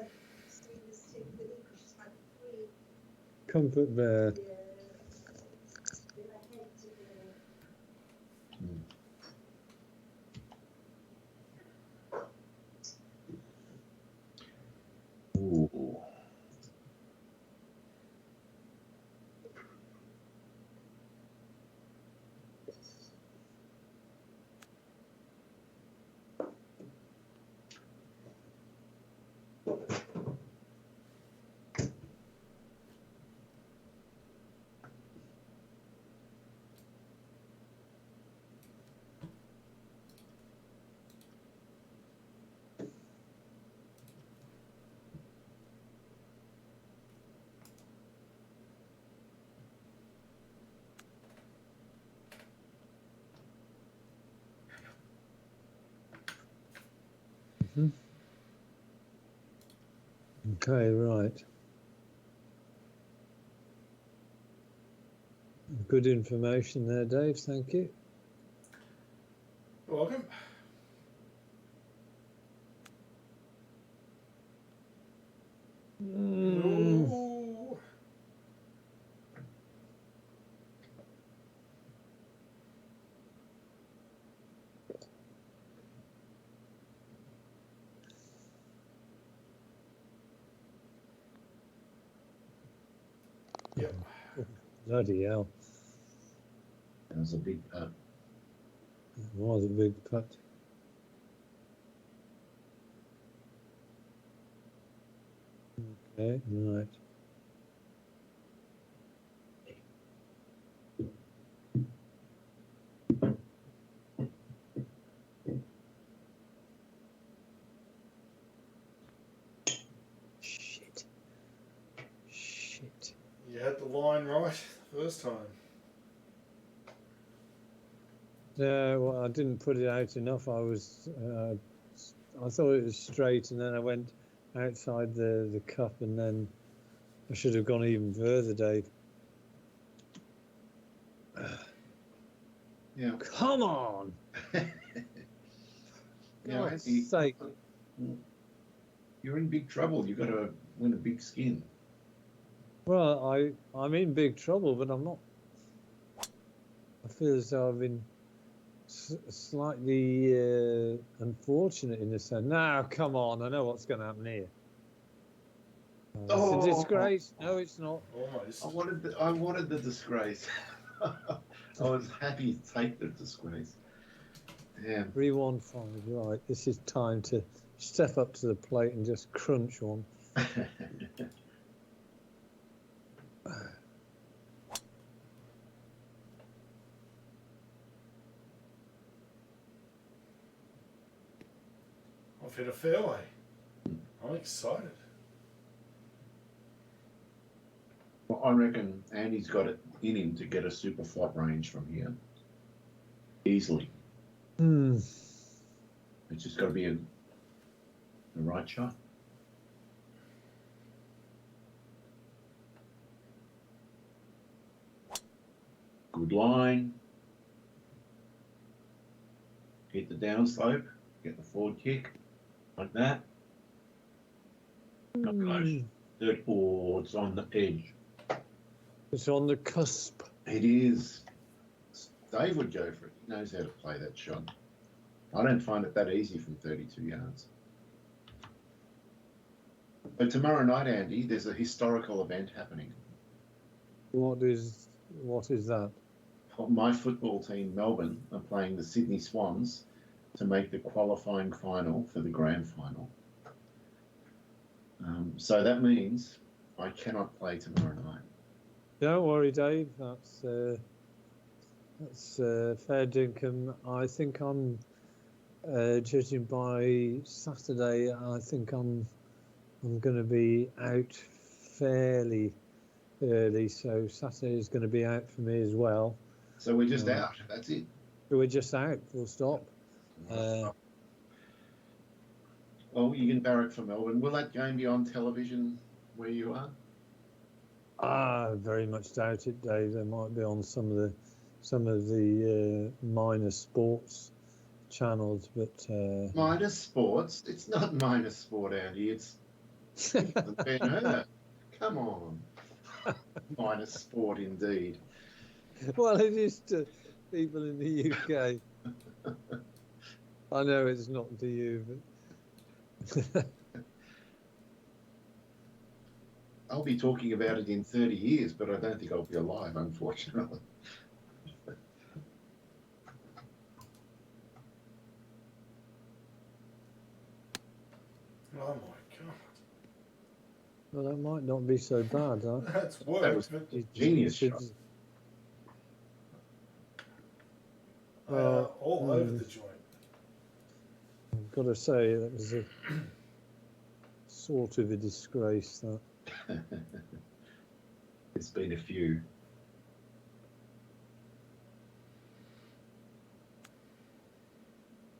Comfort Bear. Ooh. Okay, right. Good information there, Dave. Thank you. You're welcome. Ooh. Yep. Bloody hell. That was a big putt. It was a big putt. Okay, right. Shit. You had the line right the first time. No, well, I didn't put it out enough. I thought it was straight, and then I went outside the cup, and then I should have gone even further, Dave. Yeah. Come on! Yeah, God's sake. you're in big trouble. You've got to win a big skin. Well, I'm in big trouble, but I'm not. I feel as though I've been slightly unfortunate in this sense. Now, come on, I know what's going to happen here. It's a disgrace. No, it's not. Almost. I wanted the disgrace. I was happy to take the disgrace. Damn. 3-1-5. Right, this is time to step up to the plate and just crunch one. I've hit a fairway. I'm excited. Well, I reckon Andy's got it in him to get a super flop range from here. Easily. It's just got to be the right shot. Good line. Hit the downslope. Get the forward kick. Like that. Not close. It's on the edge. It's on the cusp. It is. Dave would go for it. He knows how to play that shot. I don't find it that easy from 32 yards. But tomorrow night, Andy, there's a historical event happening. What is that? My football team, Melbourne, are playing the Sydney Swans to make the qualifying final for the grand final. So that means I cannot play tomorrow night. Don't worry, Dave. That's fair dinkum. I think I'm judging by Saturday. I think I'm going to be out fairly early, so Saturday is going to be out for me as well. So we're just out. That's it. We're just out. Full stop. Well, you can barrack for Melbourne. Will that game be on television where you are? Very much doubt it, Dave. They might be on some of the minor sports channels, but minor sports? It's not minor sport, Andy. It's Ben-Hur. Come on. Minor sport indeed. Well, it is to people in the UK. I know it's not to you, but I'll be talking about it in 30 years, but I don't think I'll be alive, unfortunately. Oh my god. well, that might not be so bad, huh? That's worse. That was a genius shot. All over the joint. I've got to say, that was a sort of a disgrace, that. It's been a few.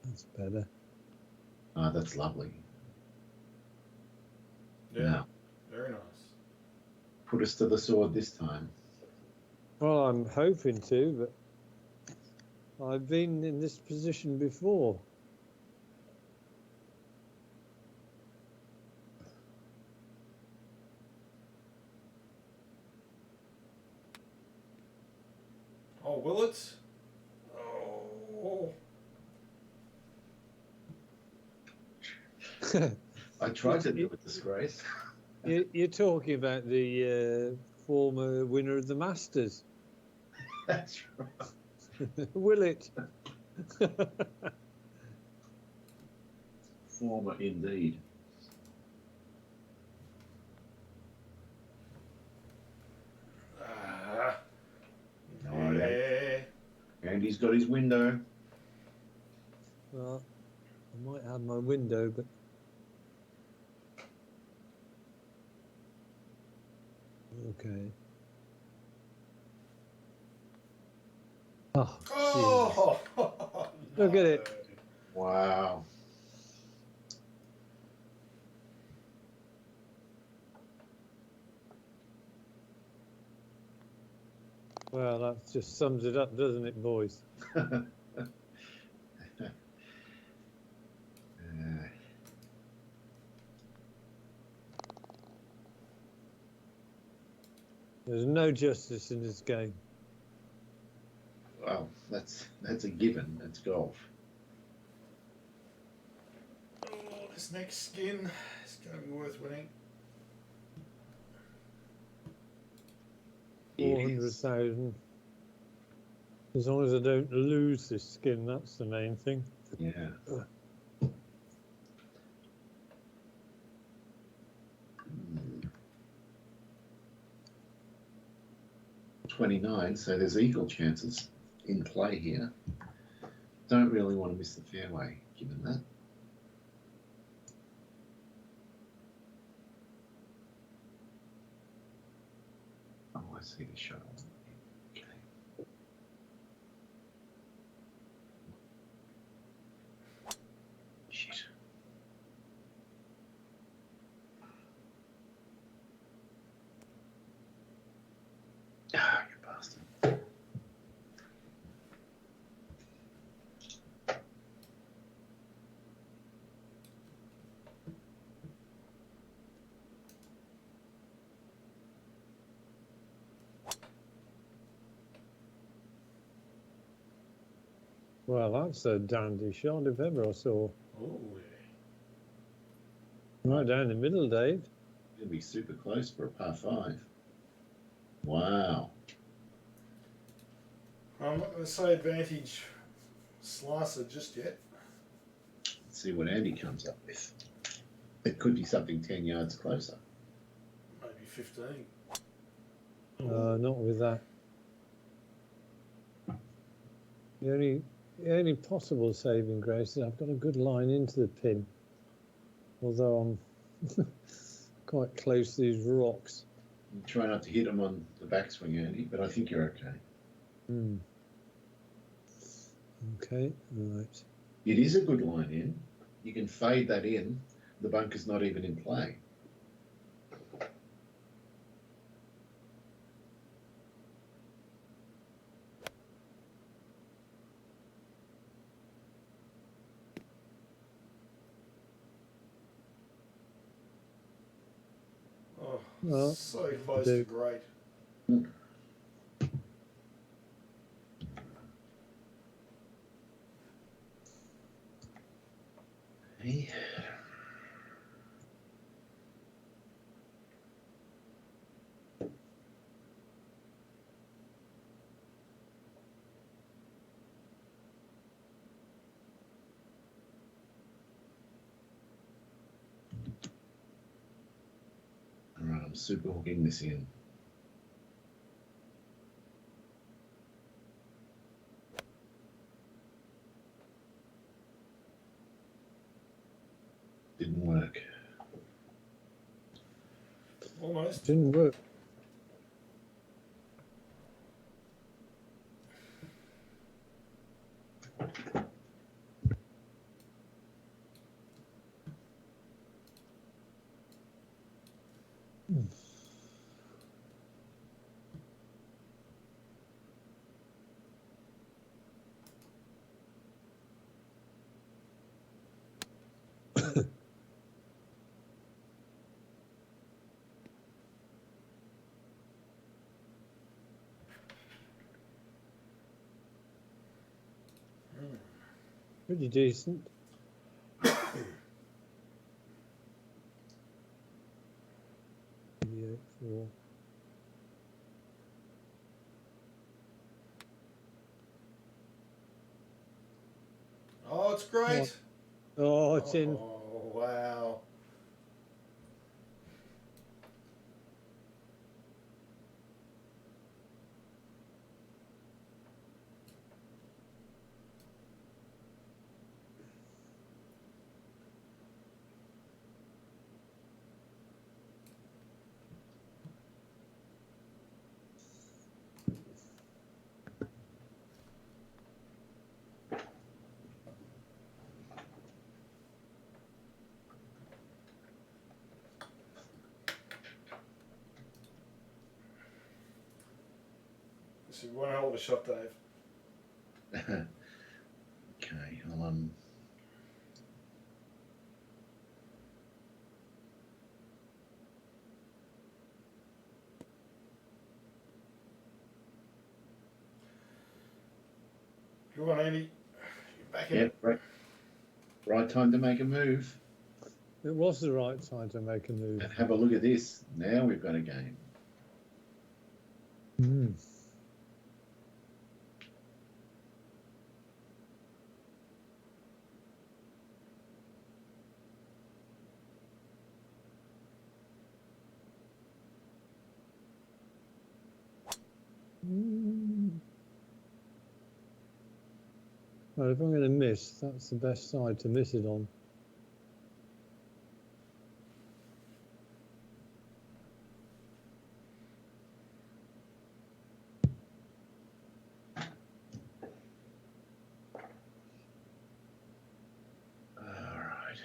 That's better. Ah, that's lovely. Yeah, Now, very nice. put us to the sword this time. Well, I'm hoping to, but I've been in this position before. Oh, will it? Oh. I tried to do a disgrace. You're talking about the former winner of the Masters. That's right. Will it? Former indeed. Yeah. Andy's got his window. Well, I might have my window, but okay. Oh, Oh, look at it. Wow. Well, that just sums it up, doesn't it, boys? There's no justice in this game. Well, that's a given. It's golf. Oh, this next skin is going to be worth winning. 400,000. As long as I don't lose this skin, that's the main thing. Yeah. 29, so there's equal chances in play here. Don't really want to miss the fairway, given that. Oh, I see the shot. Okay. Shit. Ah, you bastard. Well, that's a dandy shot if ever I saw. Oh, Right down the middle, Dave. It'll be super close for a par 5. Wow. I'm not going to say advantage slicer just yet. Let's see what Andy comes up with. It could be something 10 yards closer. Maybe 15. Not with that. The only possible saving grace is I've got a good line into the pin. Although I'm quite close to these rocks. Try not to hit them on the backswing, Andy, but I think you're okay. Okay, right. It is a good line in. You can fade that in. The bunker's not even in play. Oh, Well, so close to great. Hey. All right, I'm super hooking this in. Didn't work. Almost. Didn't work. Pretty decent. Four. Oh, it's great. Oh, it's in. Oh, wow. So one hell of a shot, Dave. Okay, I'll Go on, Andy. You're back in yeah, it. right time to make a move. It was the right time to make a move. And have a look at this. Now we've got a game. Mm. Well, if I'm going to miss, that's the best side to miss it on. All right.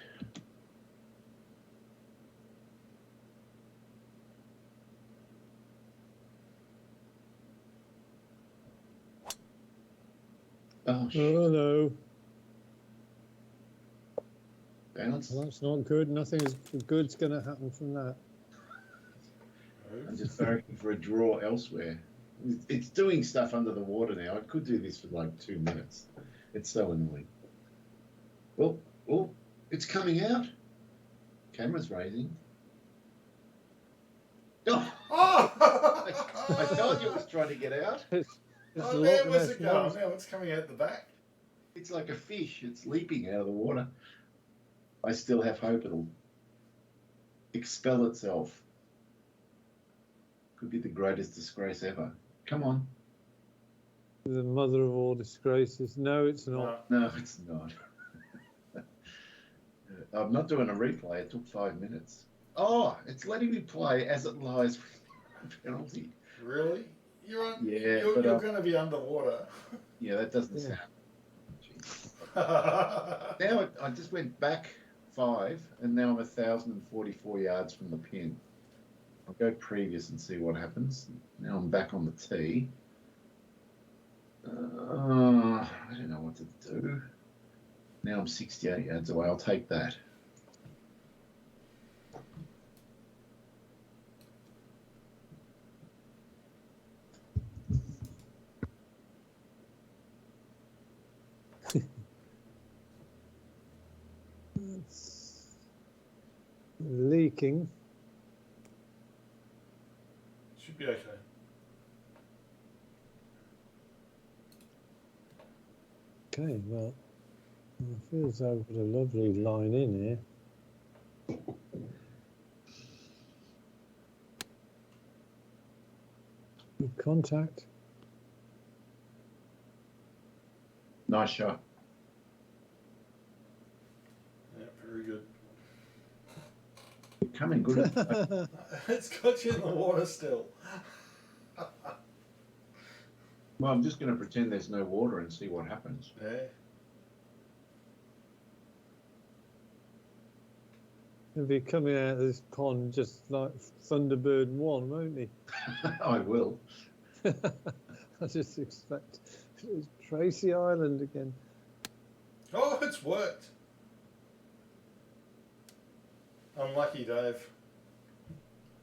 Oh, shit. Oh no. Bounce. Well, that's not good. Nothing is good's going to happen from that. I'm just barracking for a draw elsewhere. It's doing stuff under the water now. I could do this for like 2 minutes. It's so annoying. Oh, it's coming out. Camera's raising. Oh! I told you it was trying to get out. It's Oh, there Loch was Ness it going. Monster. Now it's coming out the back. It's like a fish. It's leaping out of the water. I still have hope it'll expel itself. Could be the greatest disgrace ever. Come on. The mother of all disgraces. No, it's not. No, it's not. I'm not doing a replay. It took 5 minutes. Oh, it's letting me play as it lies with penalty. Really? You're Yeah, but going to be underwater. yeah, that doesn't sound. Now I just went back 5, and now I'm 1,044 yards from the pin. I'll go previous and see what happens. Now I'm back on the tee. I don't know what to do. Now I'm 68 yards away. I'll take that. It's leaking. Should be okay. Okay, well, I feel as though I've got a lovely line in here. Good contact. Nice shot. Yeah, very good. You're coming good at It's got you in the water still. Well, I'm just going to pretend there's no water and see what happens. Yeah. He'll be coming out of this pond just like Thunderbird 1, won't he? I will. I just expect it's Tracy Island again. Oh, it's worked. Unlucky, Dave.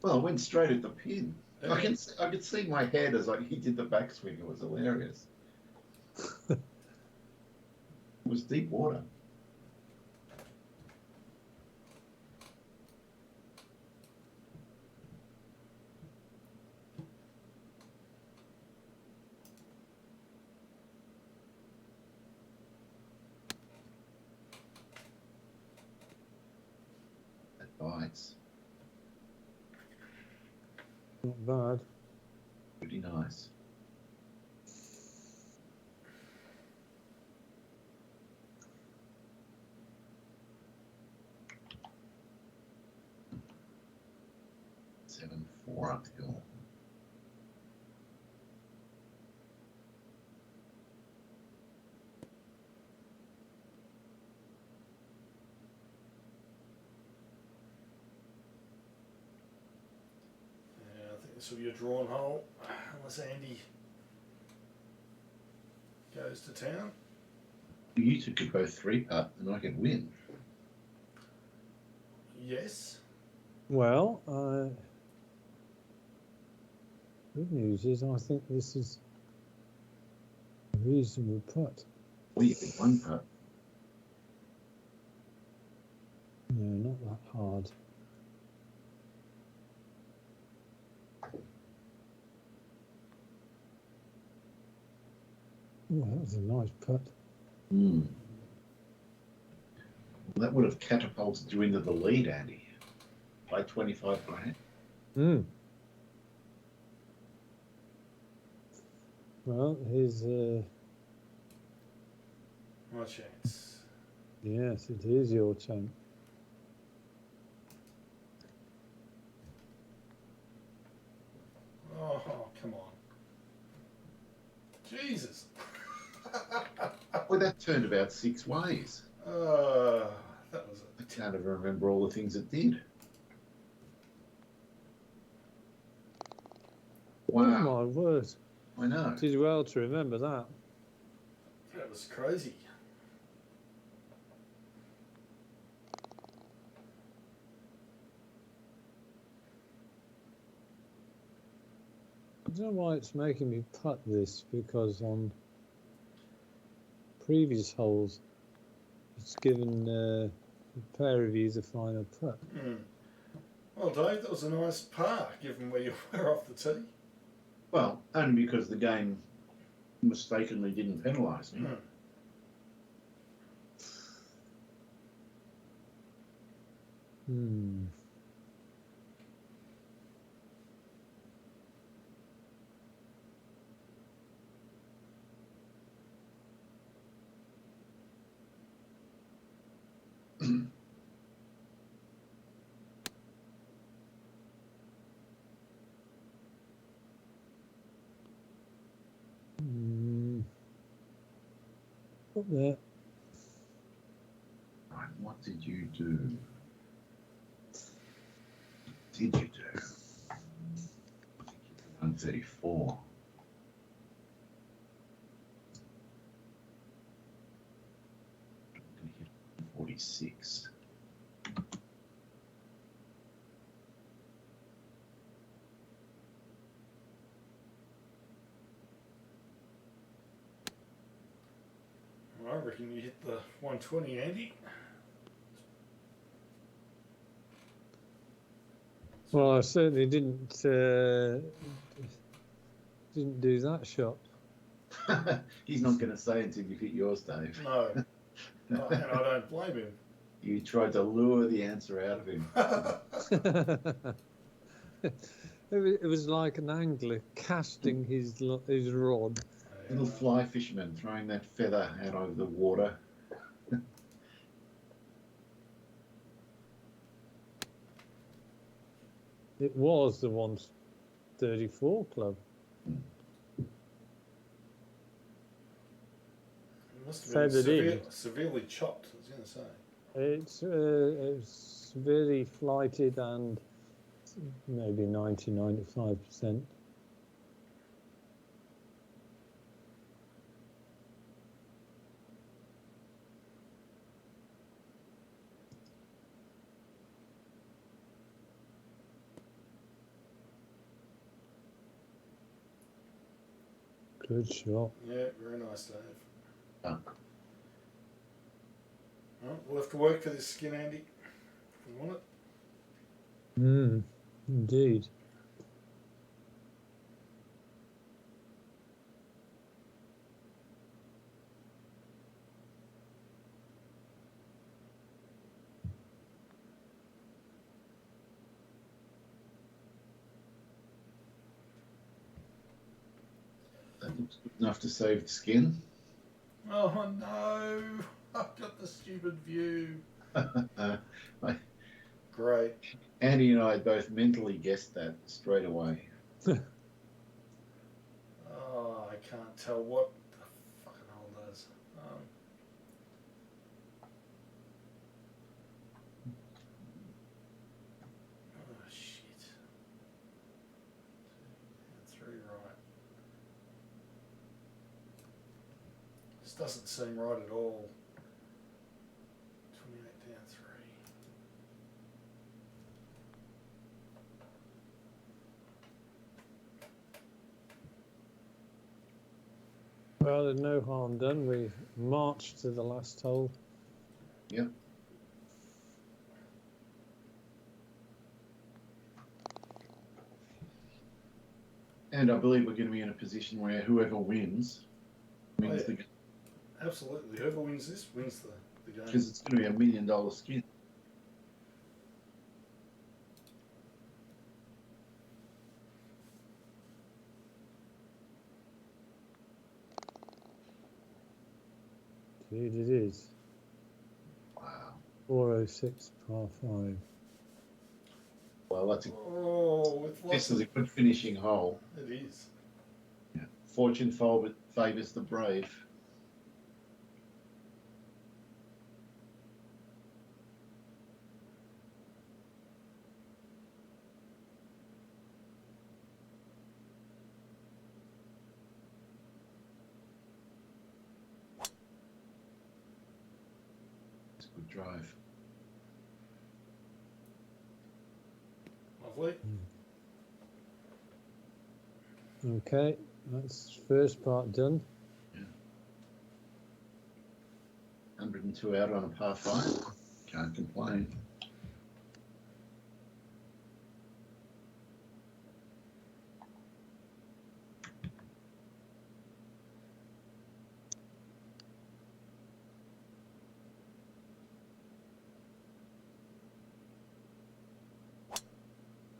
Well, I went straight at the pin. Yeah. I could see my head as he did the backswing. It was hilarious. It was deep water. That bites. Not bad. Pretty nice. Seven, 4 uphill. Yeah, I think this will be a drawn hole. Unless Andy goes to town. You two could both 3-putt and I could win. Yes. Well, good news is I think this is a reasonable putt. Or you could 1-putt. No, not that hard. Oh, that was a nice putt. Hmm. Well, that would have catapulted you into the lead, Andy. By 25 grand. Hmm. Well, here's My chance. yes, it is your chance. Oh, come on. Jesus. Well, that turned about 6 ways. That was I can't even remember all the things it did. Oh Wow. my word. I know. Did well to remember that. that was crazy. I don't know why it's making me putt this, because on previous holes it's given a pair of you the final putt. Well, Dave, that was a nice par, given where you were off the tee. Well, only because the game mistakenly didn't penalise me. Hmm. Up there. Right, what did you do? What did you do? I think you did 134. I'm going to hit 146. I reckon you hit the 120, Andy. Well, I certainly didn't do that shot. He's not going to say until you hit yours, Dave. No. And I don't blame him. You tried to lure the answer out of him. It was like an angler casting his rod. Little fly fisherman throwing that feather out over the water. It was the 134 club. It must have Feathered been in. severely chopped, I was going to say. It's very flighted and maybe 90-95%. Good shot. Yeah, very nice, Dave. Oh. Well, we'll have to work for this skin, Andy, if we want it. Indeed. That looks good enough to save the skin. Oh no, I've got the stupid view. Great. Andy and I both mentally guessed that straight away. Oh, I can't tell what the fucking hell does. Oh shit. 3 right. This doesn't seem right at all. 28 down 3. Well, there's no harm done. We marched to the last hole. Yep. And I believe we're going to be in a position where whoever wins wins the game. Absolutely. Whoever wins this wins the game. Because it's going to be $1 million skin. Indeed it is. Wow. 406 par 5. Well, that's with this is a good finishing hole. It is. Yeah. Fortune favours the brave. It's a good drive. Lovely. Okay, that's first part done. 102 out on a par 5. Can't complain.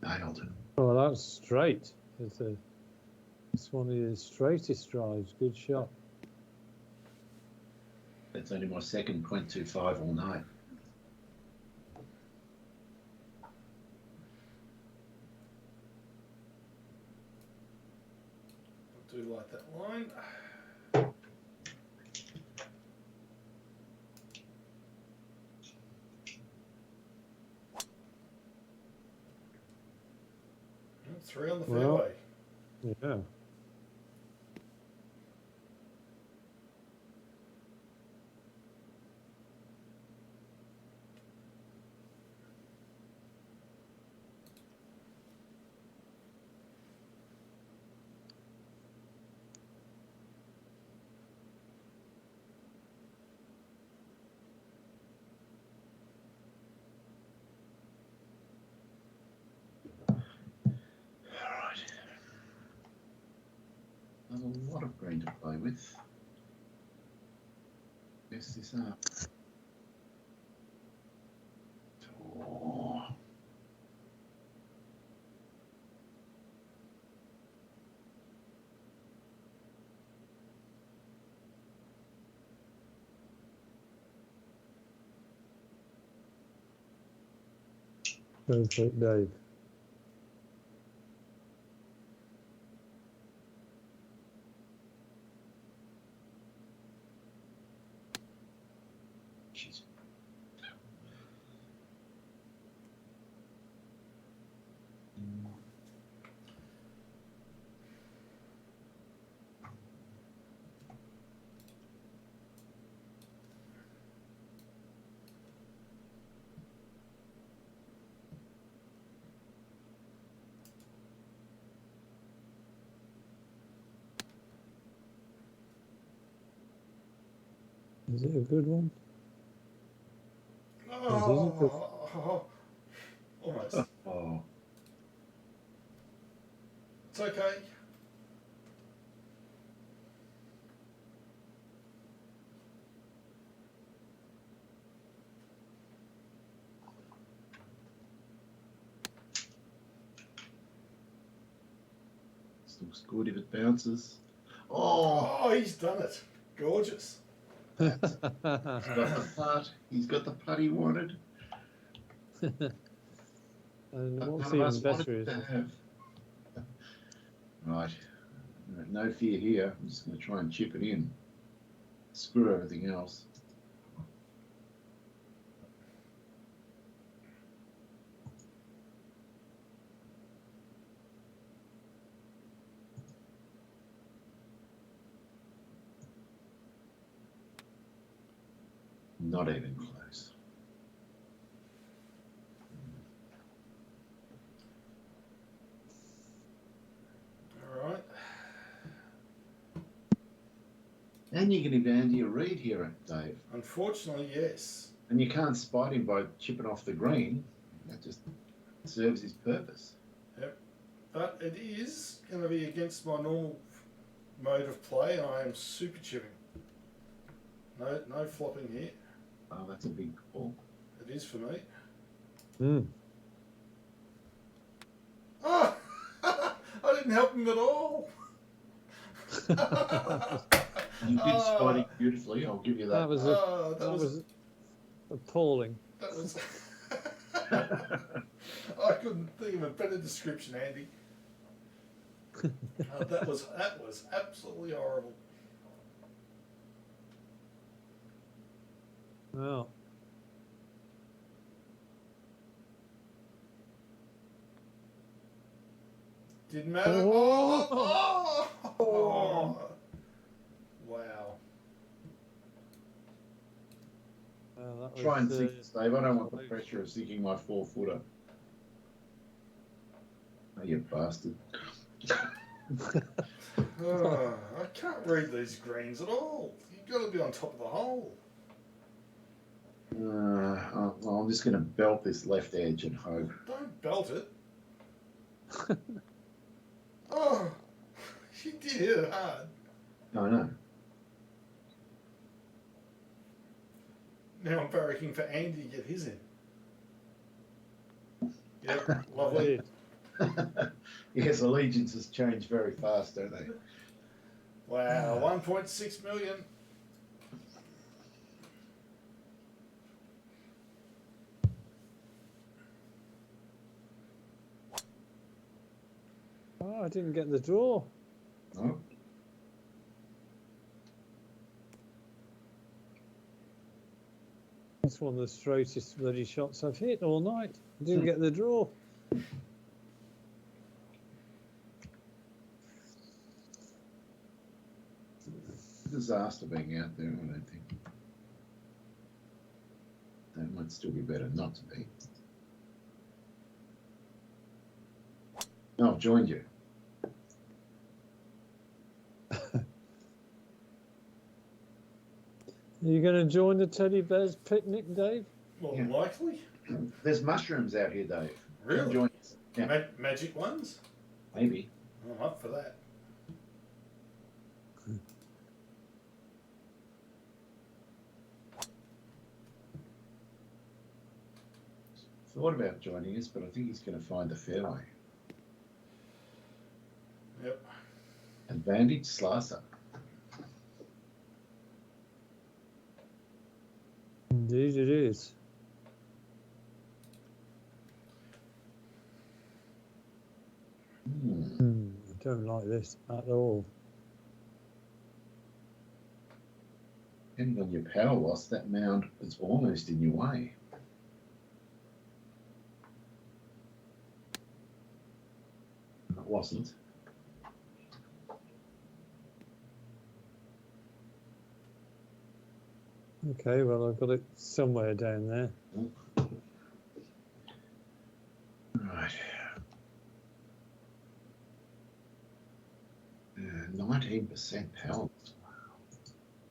Nailed it. Oh, that's straight. It's one of the straightest drives. Good shot. That's only my second .25 all night. I do like that line. And 3 on the fairway. Yeah. There's a lot of green to play with. Guess this up. Oh. Go for it, Dave. Jeez. Is it a good one? Oh, almost. Oh. It's okay. Looks good if it bounces. Oh, He's done it. Gorgeous. he's got the putt. He's got the putt he wanted. And None what's of even us better wanted is to have. Right. No fear here. I'm just going to try and chip it in. Screw everything else. Not even close. All right. And you're going to go down to your read here, Dave. Unfortunately, yes. And you can't spite him by chipping off the green. That just serves his purpose. Yep. But it is going to be against my normal mode of play. I am super chipping. No flopping here. Oh, that's a big call. It is for me. Hmm. Oh! I didn't help him at all. You did spite him beautifully, I'll give you that. That was that was appalling. That was. I couldn't think of a better description, Andy. That was absolutely horrible. Well, Didn't matter. Oh. Oh. Wow. that was, Try and sink this, Dave. I don't want the pressure of sinking my 4-footer. Oh, you bastard. I can't read these greens at all. You've got to be on top of the hole. Well, I'm just going to belt this left edge and hope. Don't belt it. Oh, you did hit it hard. I know. Now I'm barracking for Andy to get his in. Yep, lovely. Yes, allegiances change very fast, don't they? Wow, 1.6 million. oh, I didn't get the draw. No. That's one of the straightest bloody shots I've hit all night. Didn't get the draw. Disaster being out there, I don't think. That might still be better not to be. No, I've joined you. Are you going to join the teddy bears picnic, Dave? More than likely. There's mushrooms out here, Dave. Really? Come join us. Yeah. Magic ones? Maybe. I'm up for that. Thought about joining us, but I think he's going to find the fairway. Yep. Advantage slicer. Indeed it is. I don't like this at all. Depending on your power loss, that mound is almost in your way. It wasn't. Okay, well, I've got it somewhere down there. Right. 19% power.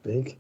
Big.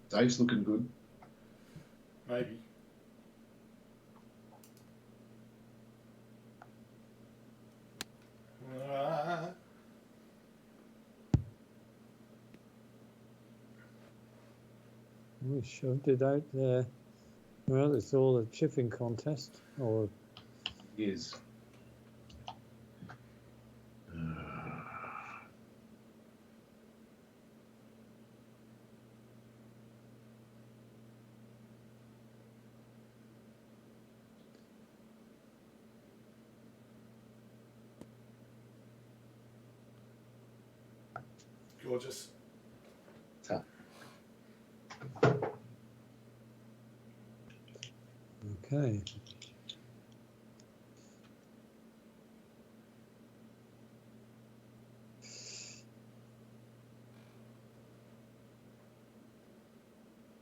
Dave's looking good. Maybe. We shoved it out there. Well, it's all a chipping contest. Or Is. gorgeous. Tough. Okay.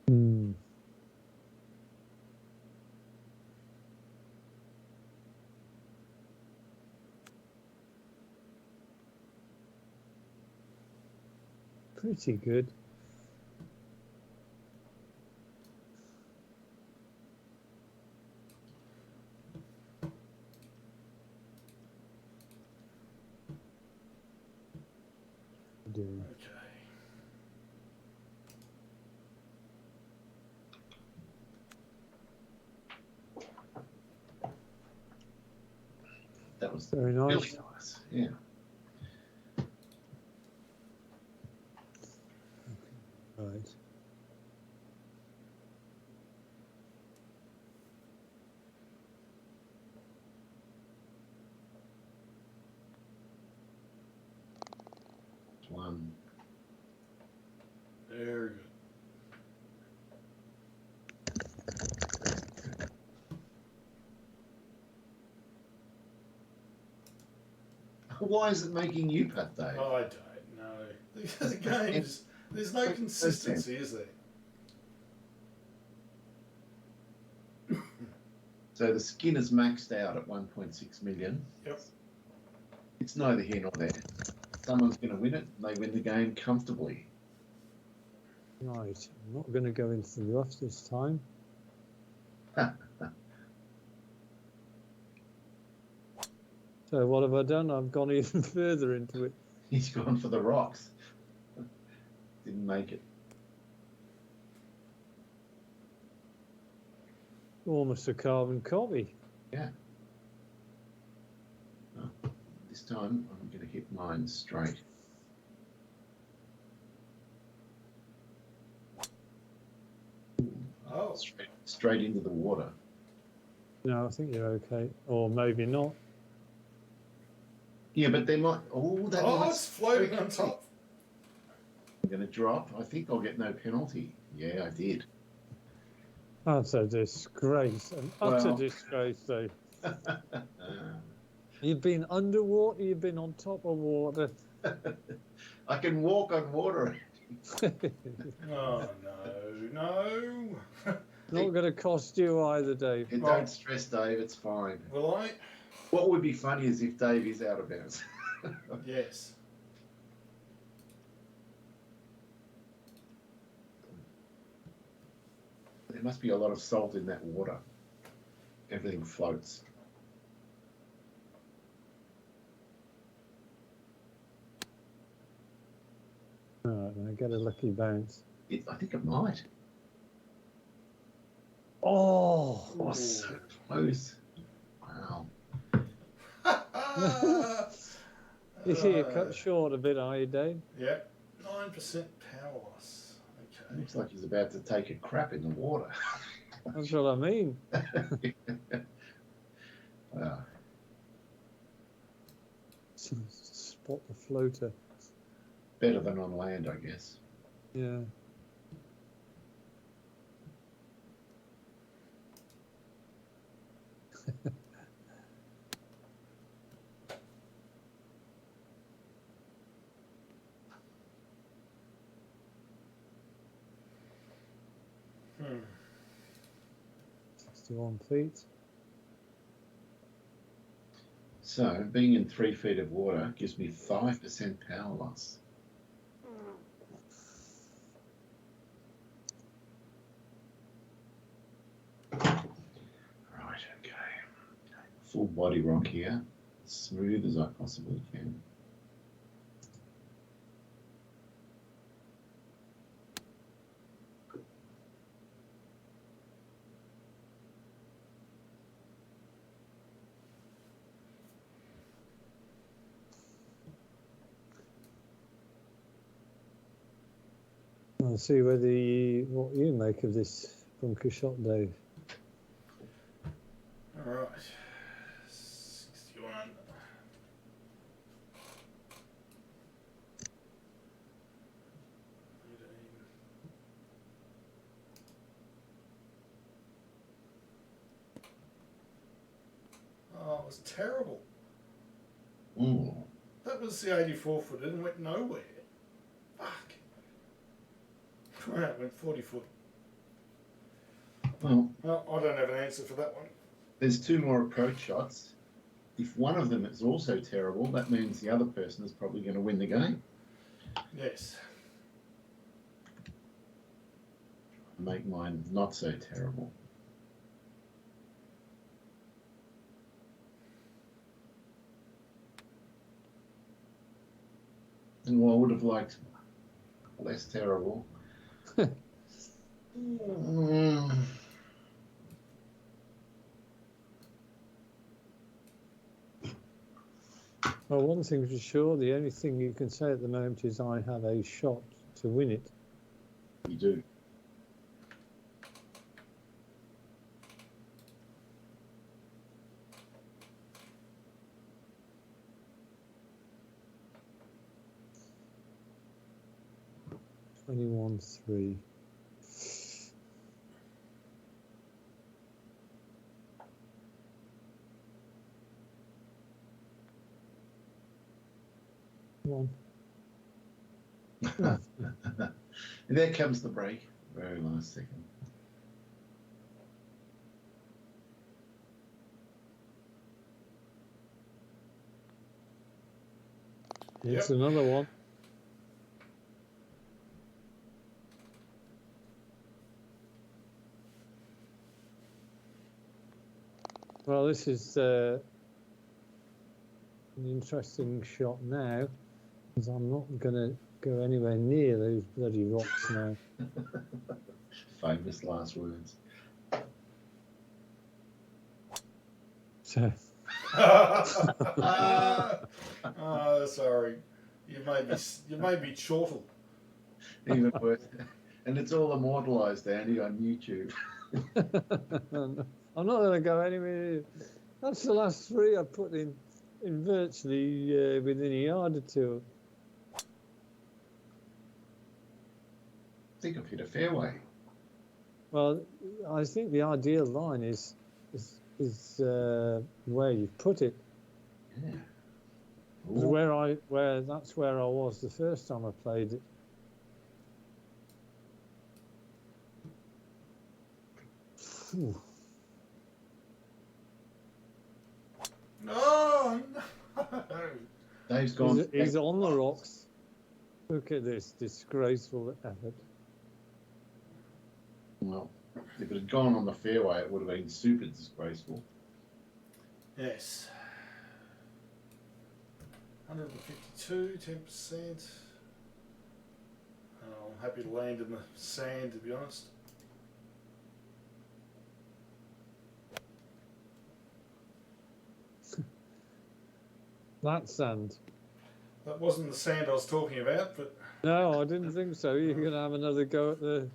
Hmm. Pretty good. Do. Okay. That was Very really nice. nice. Yeah. Right. One. Very good. Why is it making you putt, Dave? I don't know. The games, there's no consistency, is there? So the skin is maxed out at 1.6 million. Yep. It's neither here nor there. Someone's going to win it, and they win the game comfortably. Right. I'm not going to go into the rough this time. So what have I done? I've gone even further into it. He's gone for the rocks. Didn't make it. Almost a carbon copy. Yeah. Oh, this time I'm going to hit mine straight. Oh. Straight into the water. No, I think you're okay. Or maybe not. Yeah, but they might. Oh, that Oh, might. it's floating on top. I'm going to drop. I think I'll get no penalty. Yeah, I did. That's a disgrace. An utter Well. disgrace, though. You've been underwater, you've been on top of water. I can walk on water. Oh, no. Not going to cost you either, Dave. Yeah, don't stress, Dave. It's fine. Will I? What would be funny is if Dave is out of bounds. Yes. There must be a lot of salt in that water. Everything floats. All right, now get a lucky bounce. I think it might. Oh! Oh, so close. Wow. You're cut short a bit, are you, Dave? Yeah. 9% power loss. Okay. Looks like he's about to take a crap in the water. That's what I mean. Wow. Spot the floater. Better than on land, I guess. Yeah. Hmm. 61 feet. So, being in 3 feet of water gives me 5% power loss. Right, okay. Full body rock here, as smooth as I possibly can. I'll see what you make of this bunker shot, Dave. All right. 61. was terrible. Ooh. That was the 84 footer and went nowhere. Fuck. Wow, it went 40 foot. Well, Well, I don't have an answer for that one. there's 2 more approach shots. If one of them is also terrible, that means the other person is probably going to win the game. Yes. Make mine not so terrible. And I would have liked less terrible. Mm. Well, one thing for sure, the only thing you can say at the moment is I have a shot to win it. You do. $21.3. Come on. And there comes the break. Very last second. It's another one. Well, this is an interesting shot now, because I'm not going to go anywhere near those bloody rocks now. Famous last words. So, Oh, sorry. You made me chortle. Even worse. And it's all immortalised, Andy, on YouTube. I'm not going to go anywhere near. That's the last 3 I put in virtually within a yard or 2. I think I've hit a fairway. Well, I think the ideal line is where you put it. Yeah. That's where I was the first time I played it. Ooh. No. Dave's gone. He's on the rocks. Look at this disgraceful effort. Well, if it had gone on the fairway, it would have been super disgraceful. Yes. 152, 10%. I'm happy to land in the sand, to be honest. That sand. That wasn't the sand I was talking about, but No, I didn't think so. You're going to have another go at the.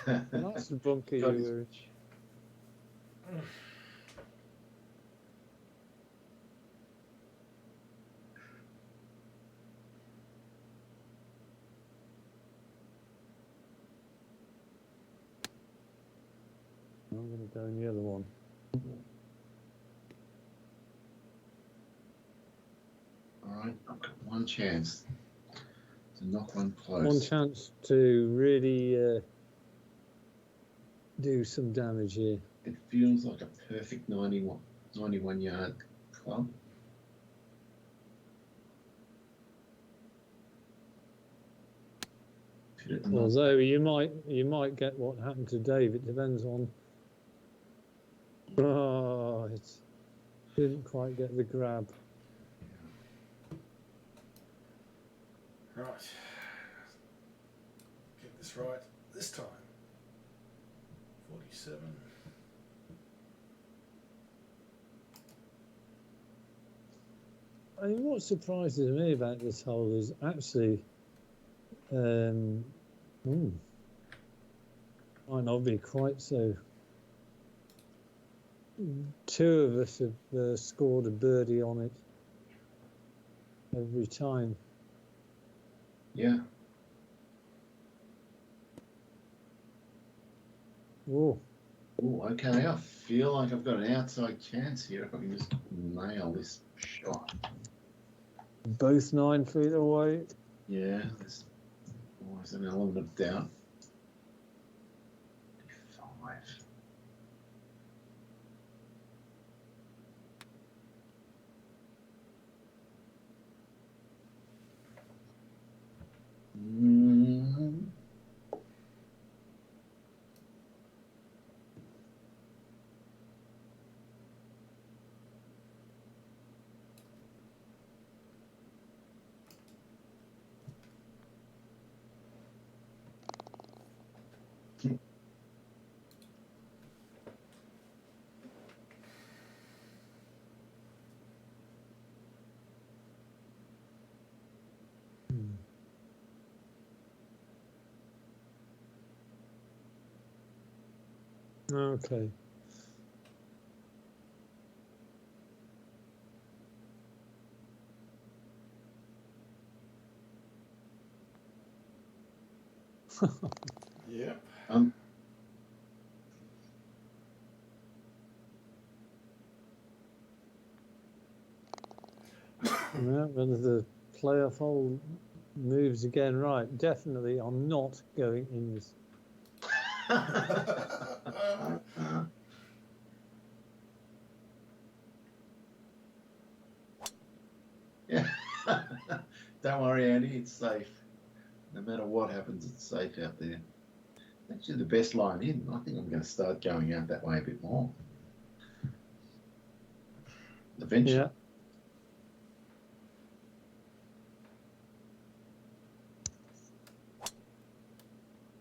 That's the bunker you were in. I'm going to go in the other one. All right, I've got one chance to knock one close. One chance to really do some damage here. It feels like a perfect 91 yard club. Although you might get what happened to Dave. It depends on. Oh, it didn't quite get the grab. right. Get this right this time. 47. I mean, what surprises me about this hole is actually, might not be quite so. 2 of us have scored a birdie on it every time. Yeah. Oh, Oh, okay. I feel like I've got an outside chance here if I can just nail this shot. Both 9 feet away. Yeah, there's always an element of doubt. 5. Mm. Okay. Yep. Yeah, whether the playoff hole moves again, right? Definitely, I'm not going in this. Yeah. Don't worry, Andy. It's safe. No matter what happens, it's safe out there. Actually, the best line in. I think I'm going to start going out that way a bit more. Eventually. Yeah.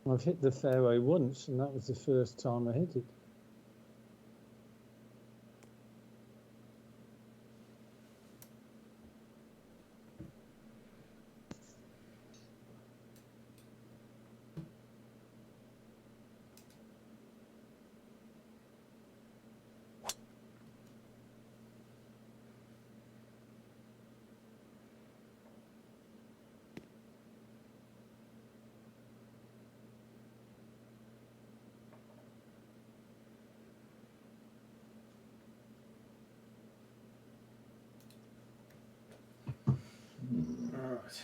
I've hit the fairway once, and that was the first time I hit it. Alright.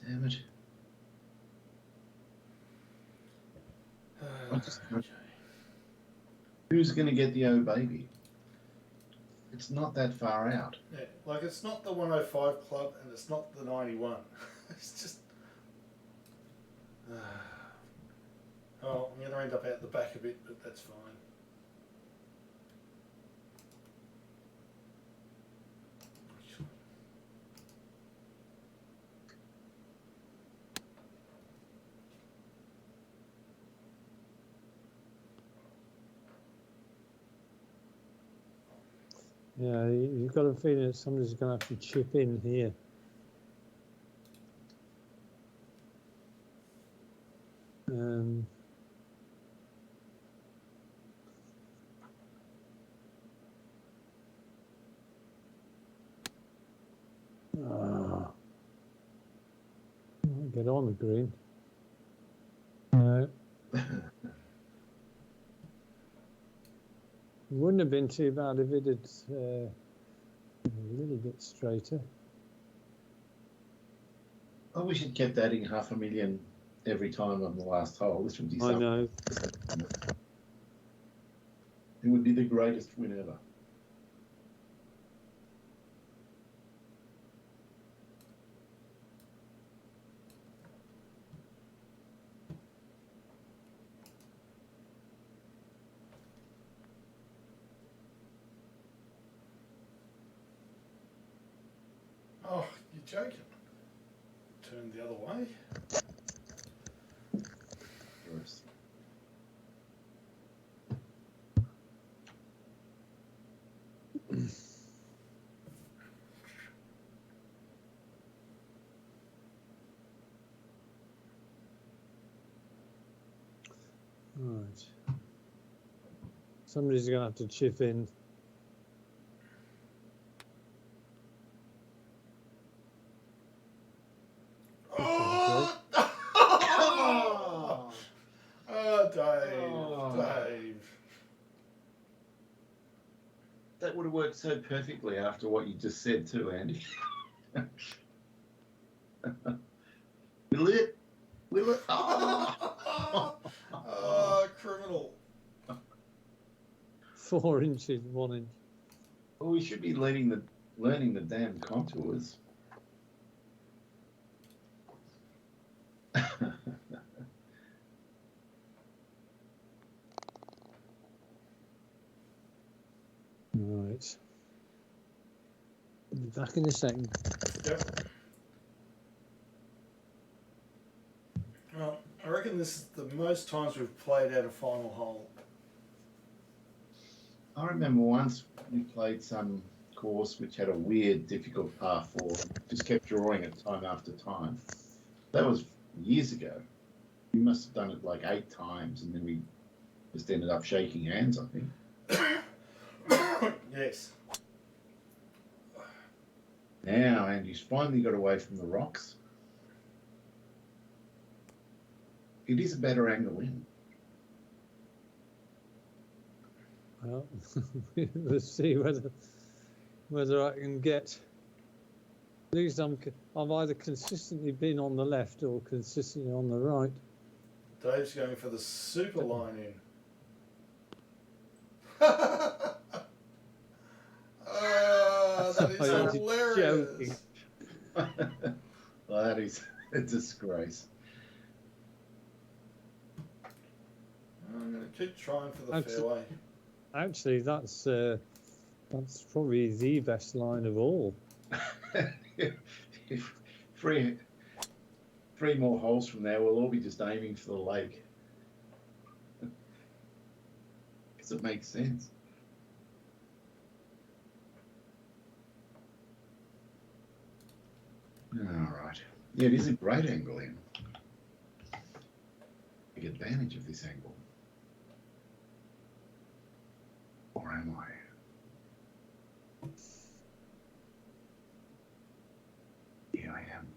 Damn it. I just, Okay. who's going to get the O baby? It's not that far out. Yeah, like it's not the 105 club and it's not the 91. It's just. Oh, I'm going to end up out the back a bit, but that's fine. Yeah, you've got a feeling that somebody's going to have to chip in here. Get on the green. No. It wouldn't have been too bad if it had a little bit straighter. I wish it kept adding 500,000 every time on the last hole. This would be I something. know. It would be the greatest win ever. Oh, you're joking. Turn the other way. Gross. Right. Somebody's going to have to chip in. Oh, Oh, oh, Dave, Oh. Dave. that would have worked so perfectly after what you just said too, Andy. Will it? Will it? Oh. Oh, criminal. 4 inches, 1 inch. Well, we should be learning the damn contours. Right. I'll be back in a second. Yep. Well, I reckon this is the most times we've played out a final hole. I remember once we played some course which had a weird, difficult par 4. Just kept drawing it time after time. That was years ago. We must have done it like 8 times, and then we just ended up shaking hands, I think. Yes. Now Andy's finally got away from the rocks. It is a better angle in. Well, we'll see whether I can get. At least I've either consistently been on the left or consistently on the right. Dave's going for the super line in. Oh, that is Oh, you're hilarious. Well, that is a disgrace. I'm going to keep trying for the Actually- fairway. Actually, that's probably the best line of all. If three more holes from there, we'll all be just aiming for the lake. Because it makes sense. All right. Yeah, it is a great angle in. Take advantage of this angle. Or am I? Yeah, I am.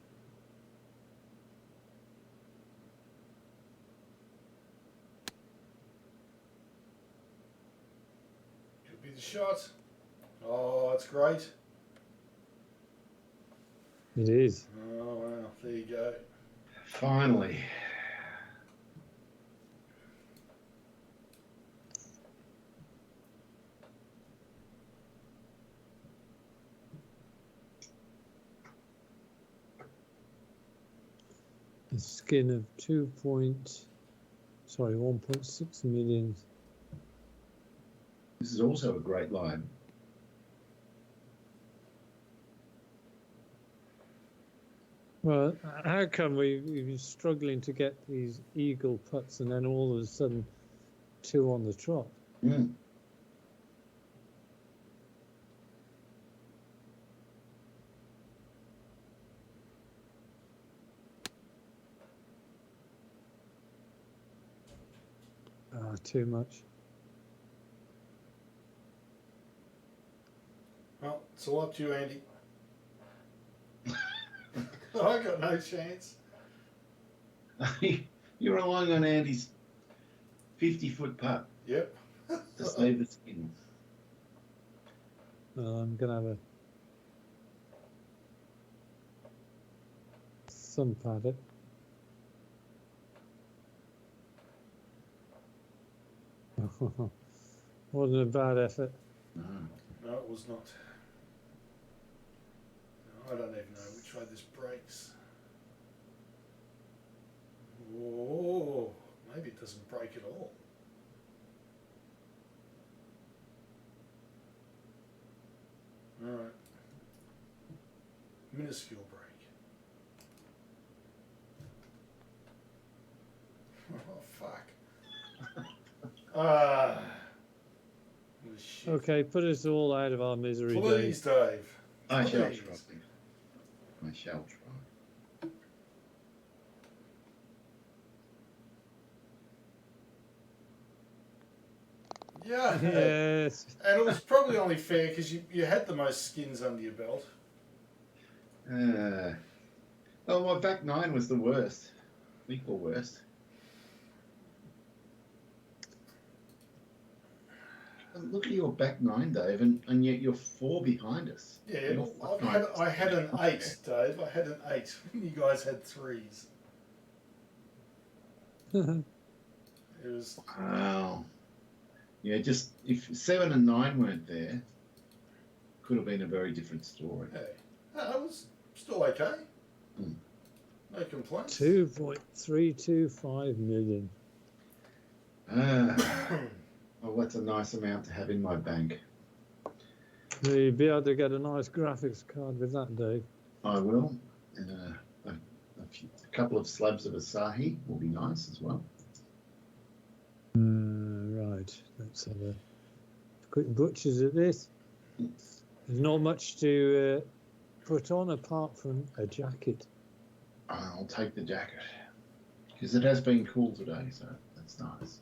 Could be the shot. Oh, it's great. It is. Oh, wow. There you go. Finally. A skin of 1.6 million. This is also a great line. Well, how come we've been struggling to get these eagle putts and then all of a sudden 2 on the trot? Mm. Too much. Well, it's all up to you, Andy. I got no chance. You're relying on Andy's 50-foot putt Yep. to save the skin. Well, I'm going to have some paddock. Wasn't a bad effort. No. No, it was not. No, I don't even know which way this breaks. Oh, maybe it doesn't break at all. All right. Minuscule break. Oh, fuck. Ah. Shit. Okay, put us all out of our misery, Please, Dave. Dave. I shall Please. try. I shall try. Yeah. Yes. And it was probably only fair because you had the most skins under your belt. Oh, my back nine was the worst. Equal worst. And look at your back nine, Dave, and yet you're 4 behind us. Yeah, Your well, front nine I had an is 8, Dave. I had an 8. You guys had 3s. It was. Wow. Yeah, just if 7 and 9 weren't there, could have been a very different story. Hey, that was still okay. Hmm. No complaints. 2.325 million. Well, that's a nice amount to have in my bank. You'd be able to get a nice graphics card with that, Dave. I will. And a couple of slabs of Asahi will be nice as well. Right, let's have a quick butchers at this. There's not much to put on apart from a jacket. I'll take the jacket because it has been cool today, so that's nice.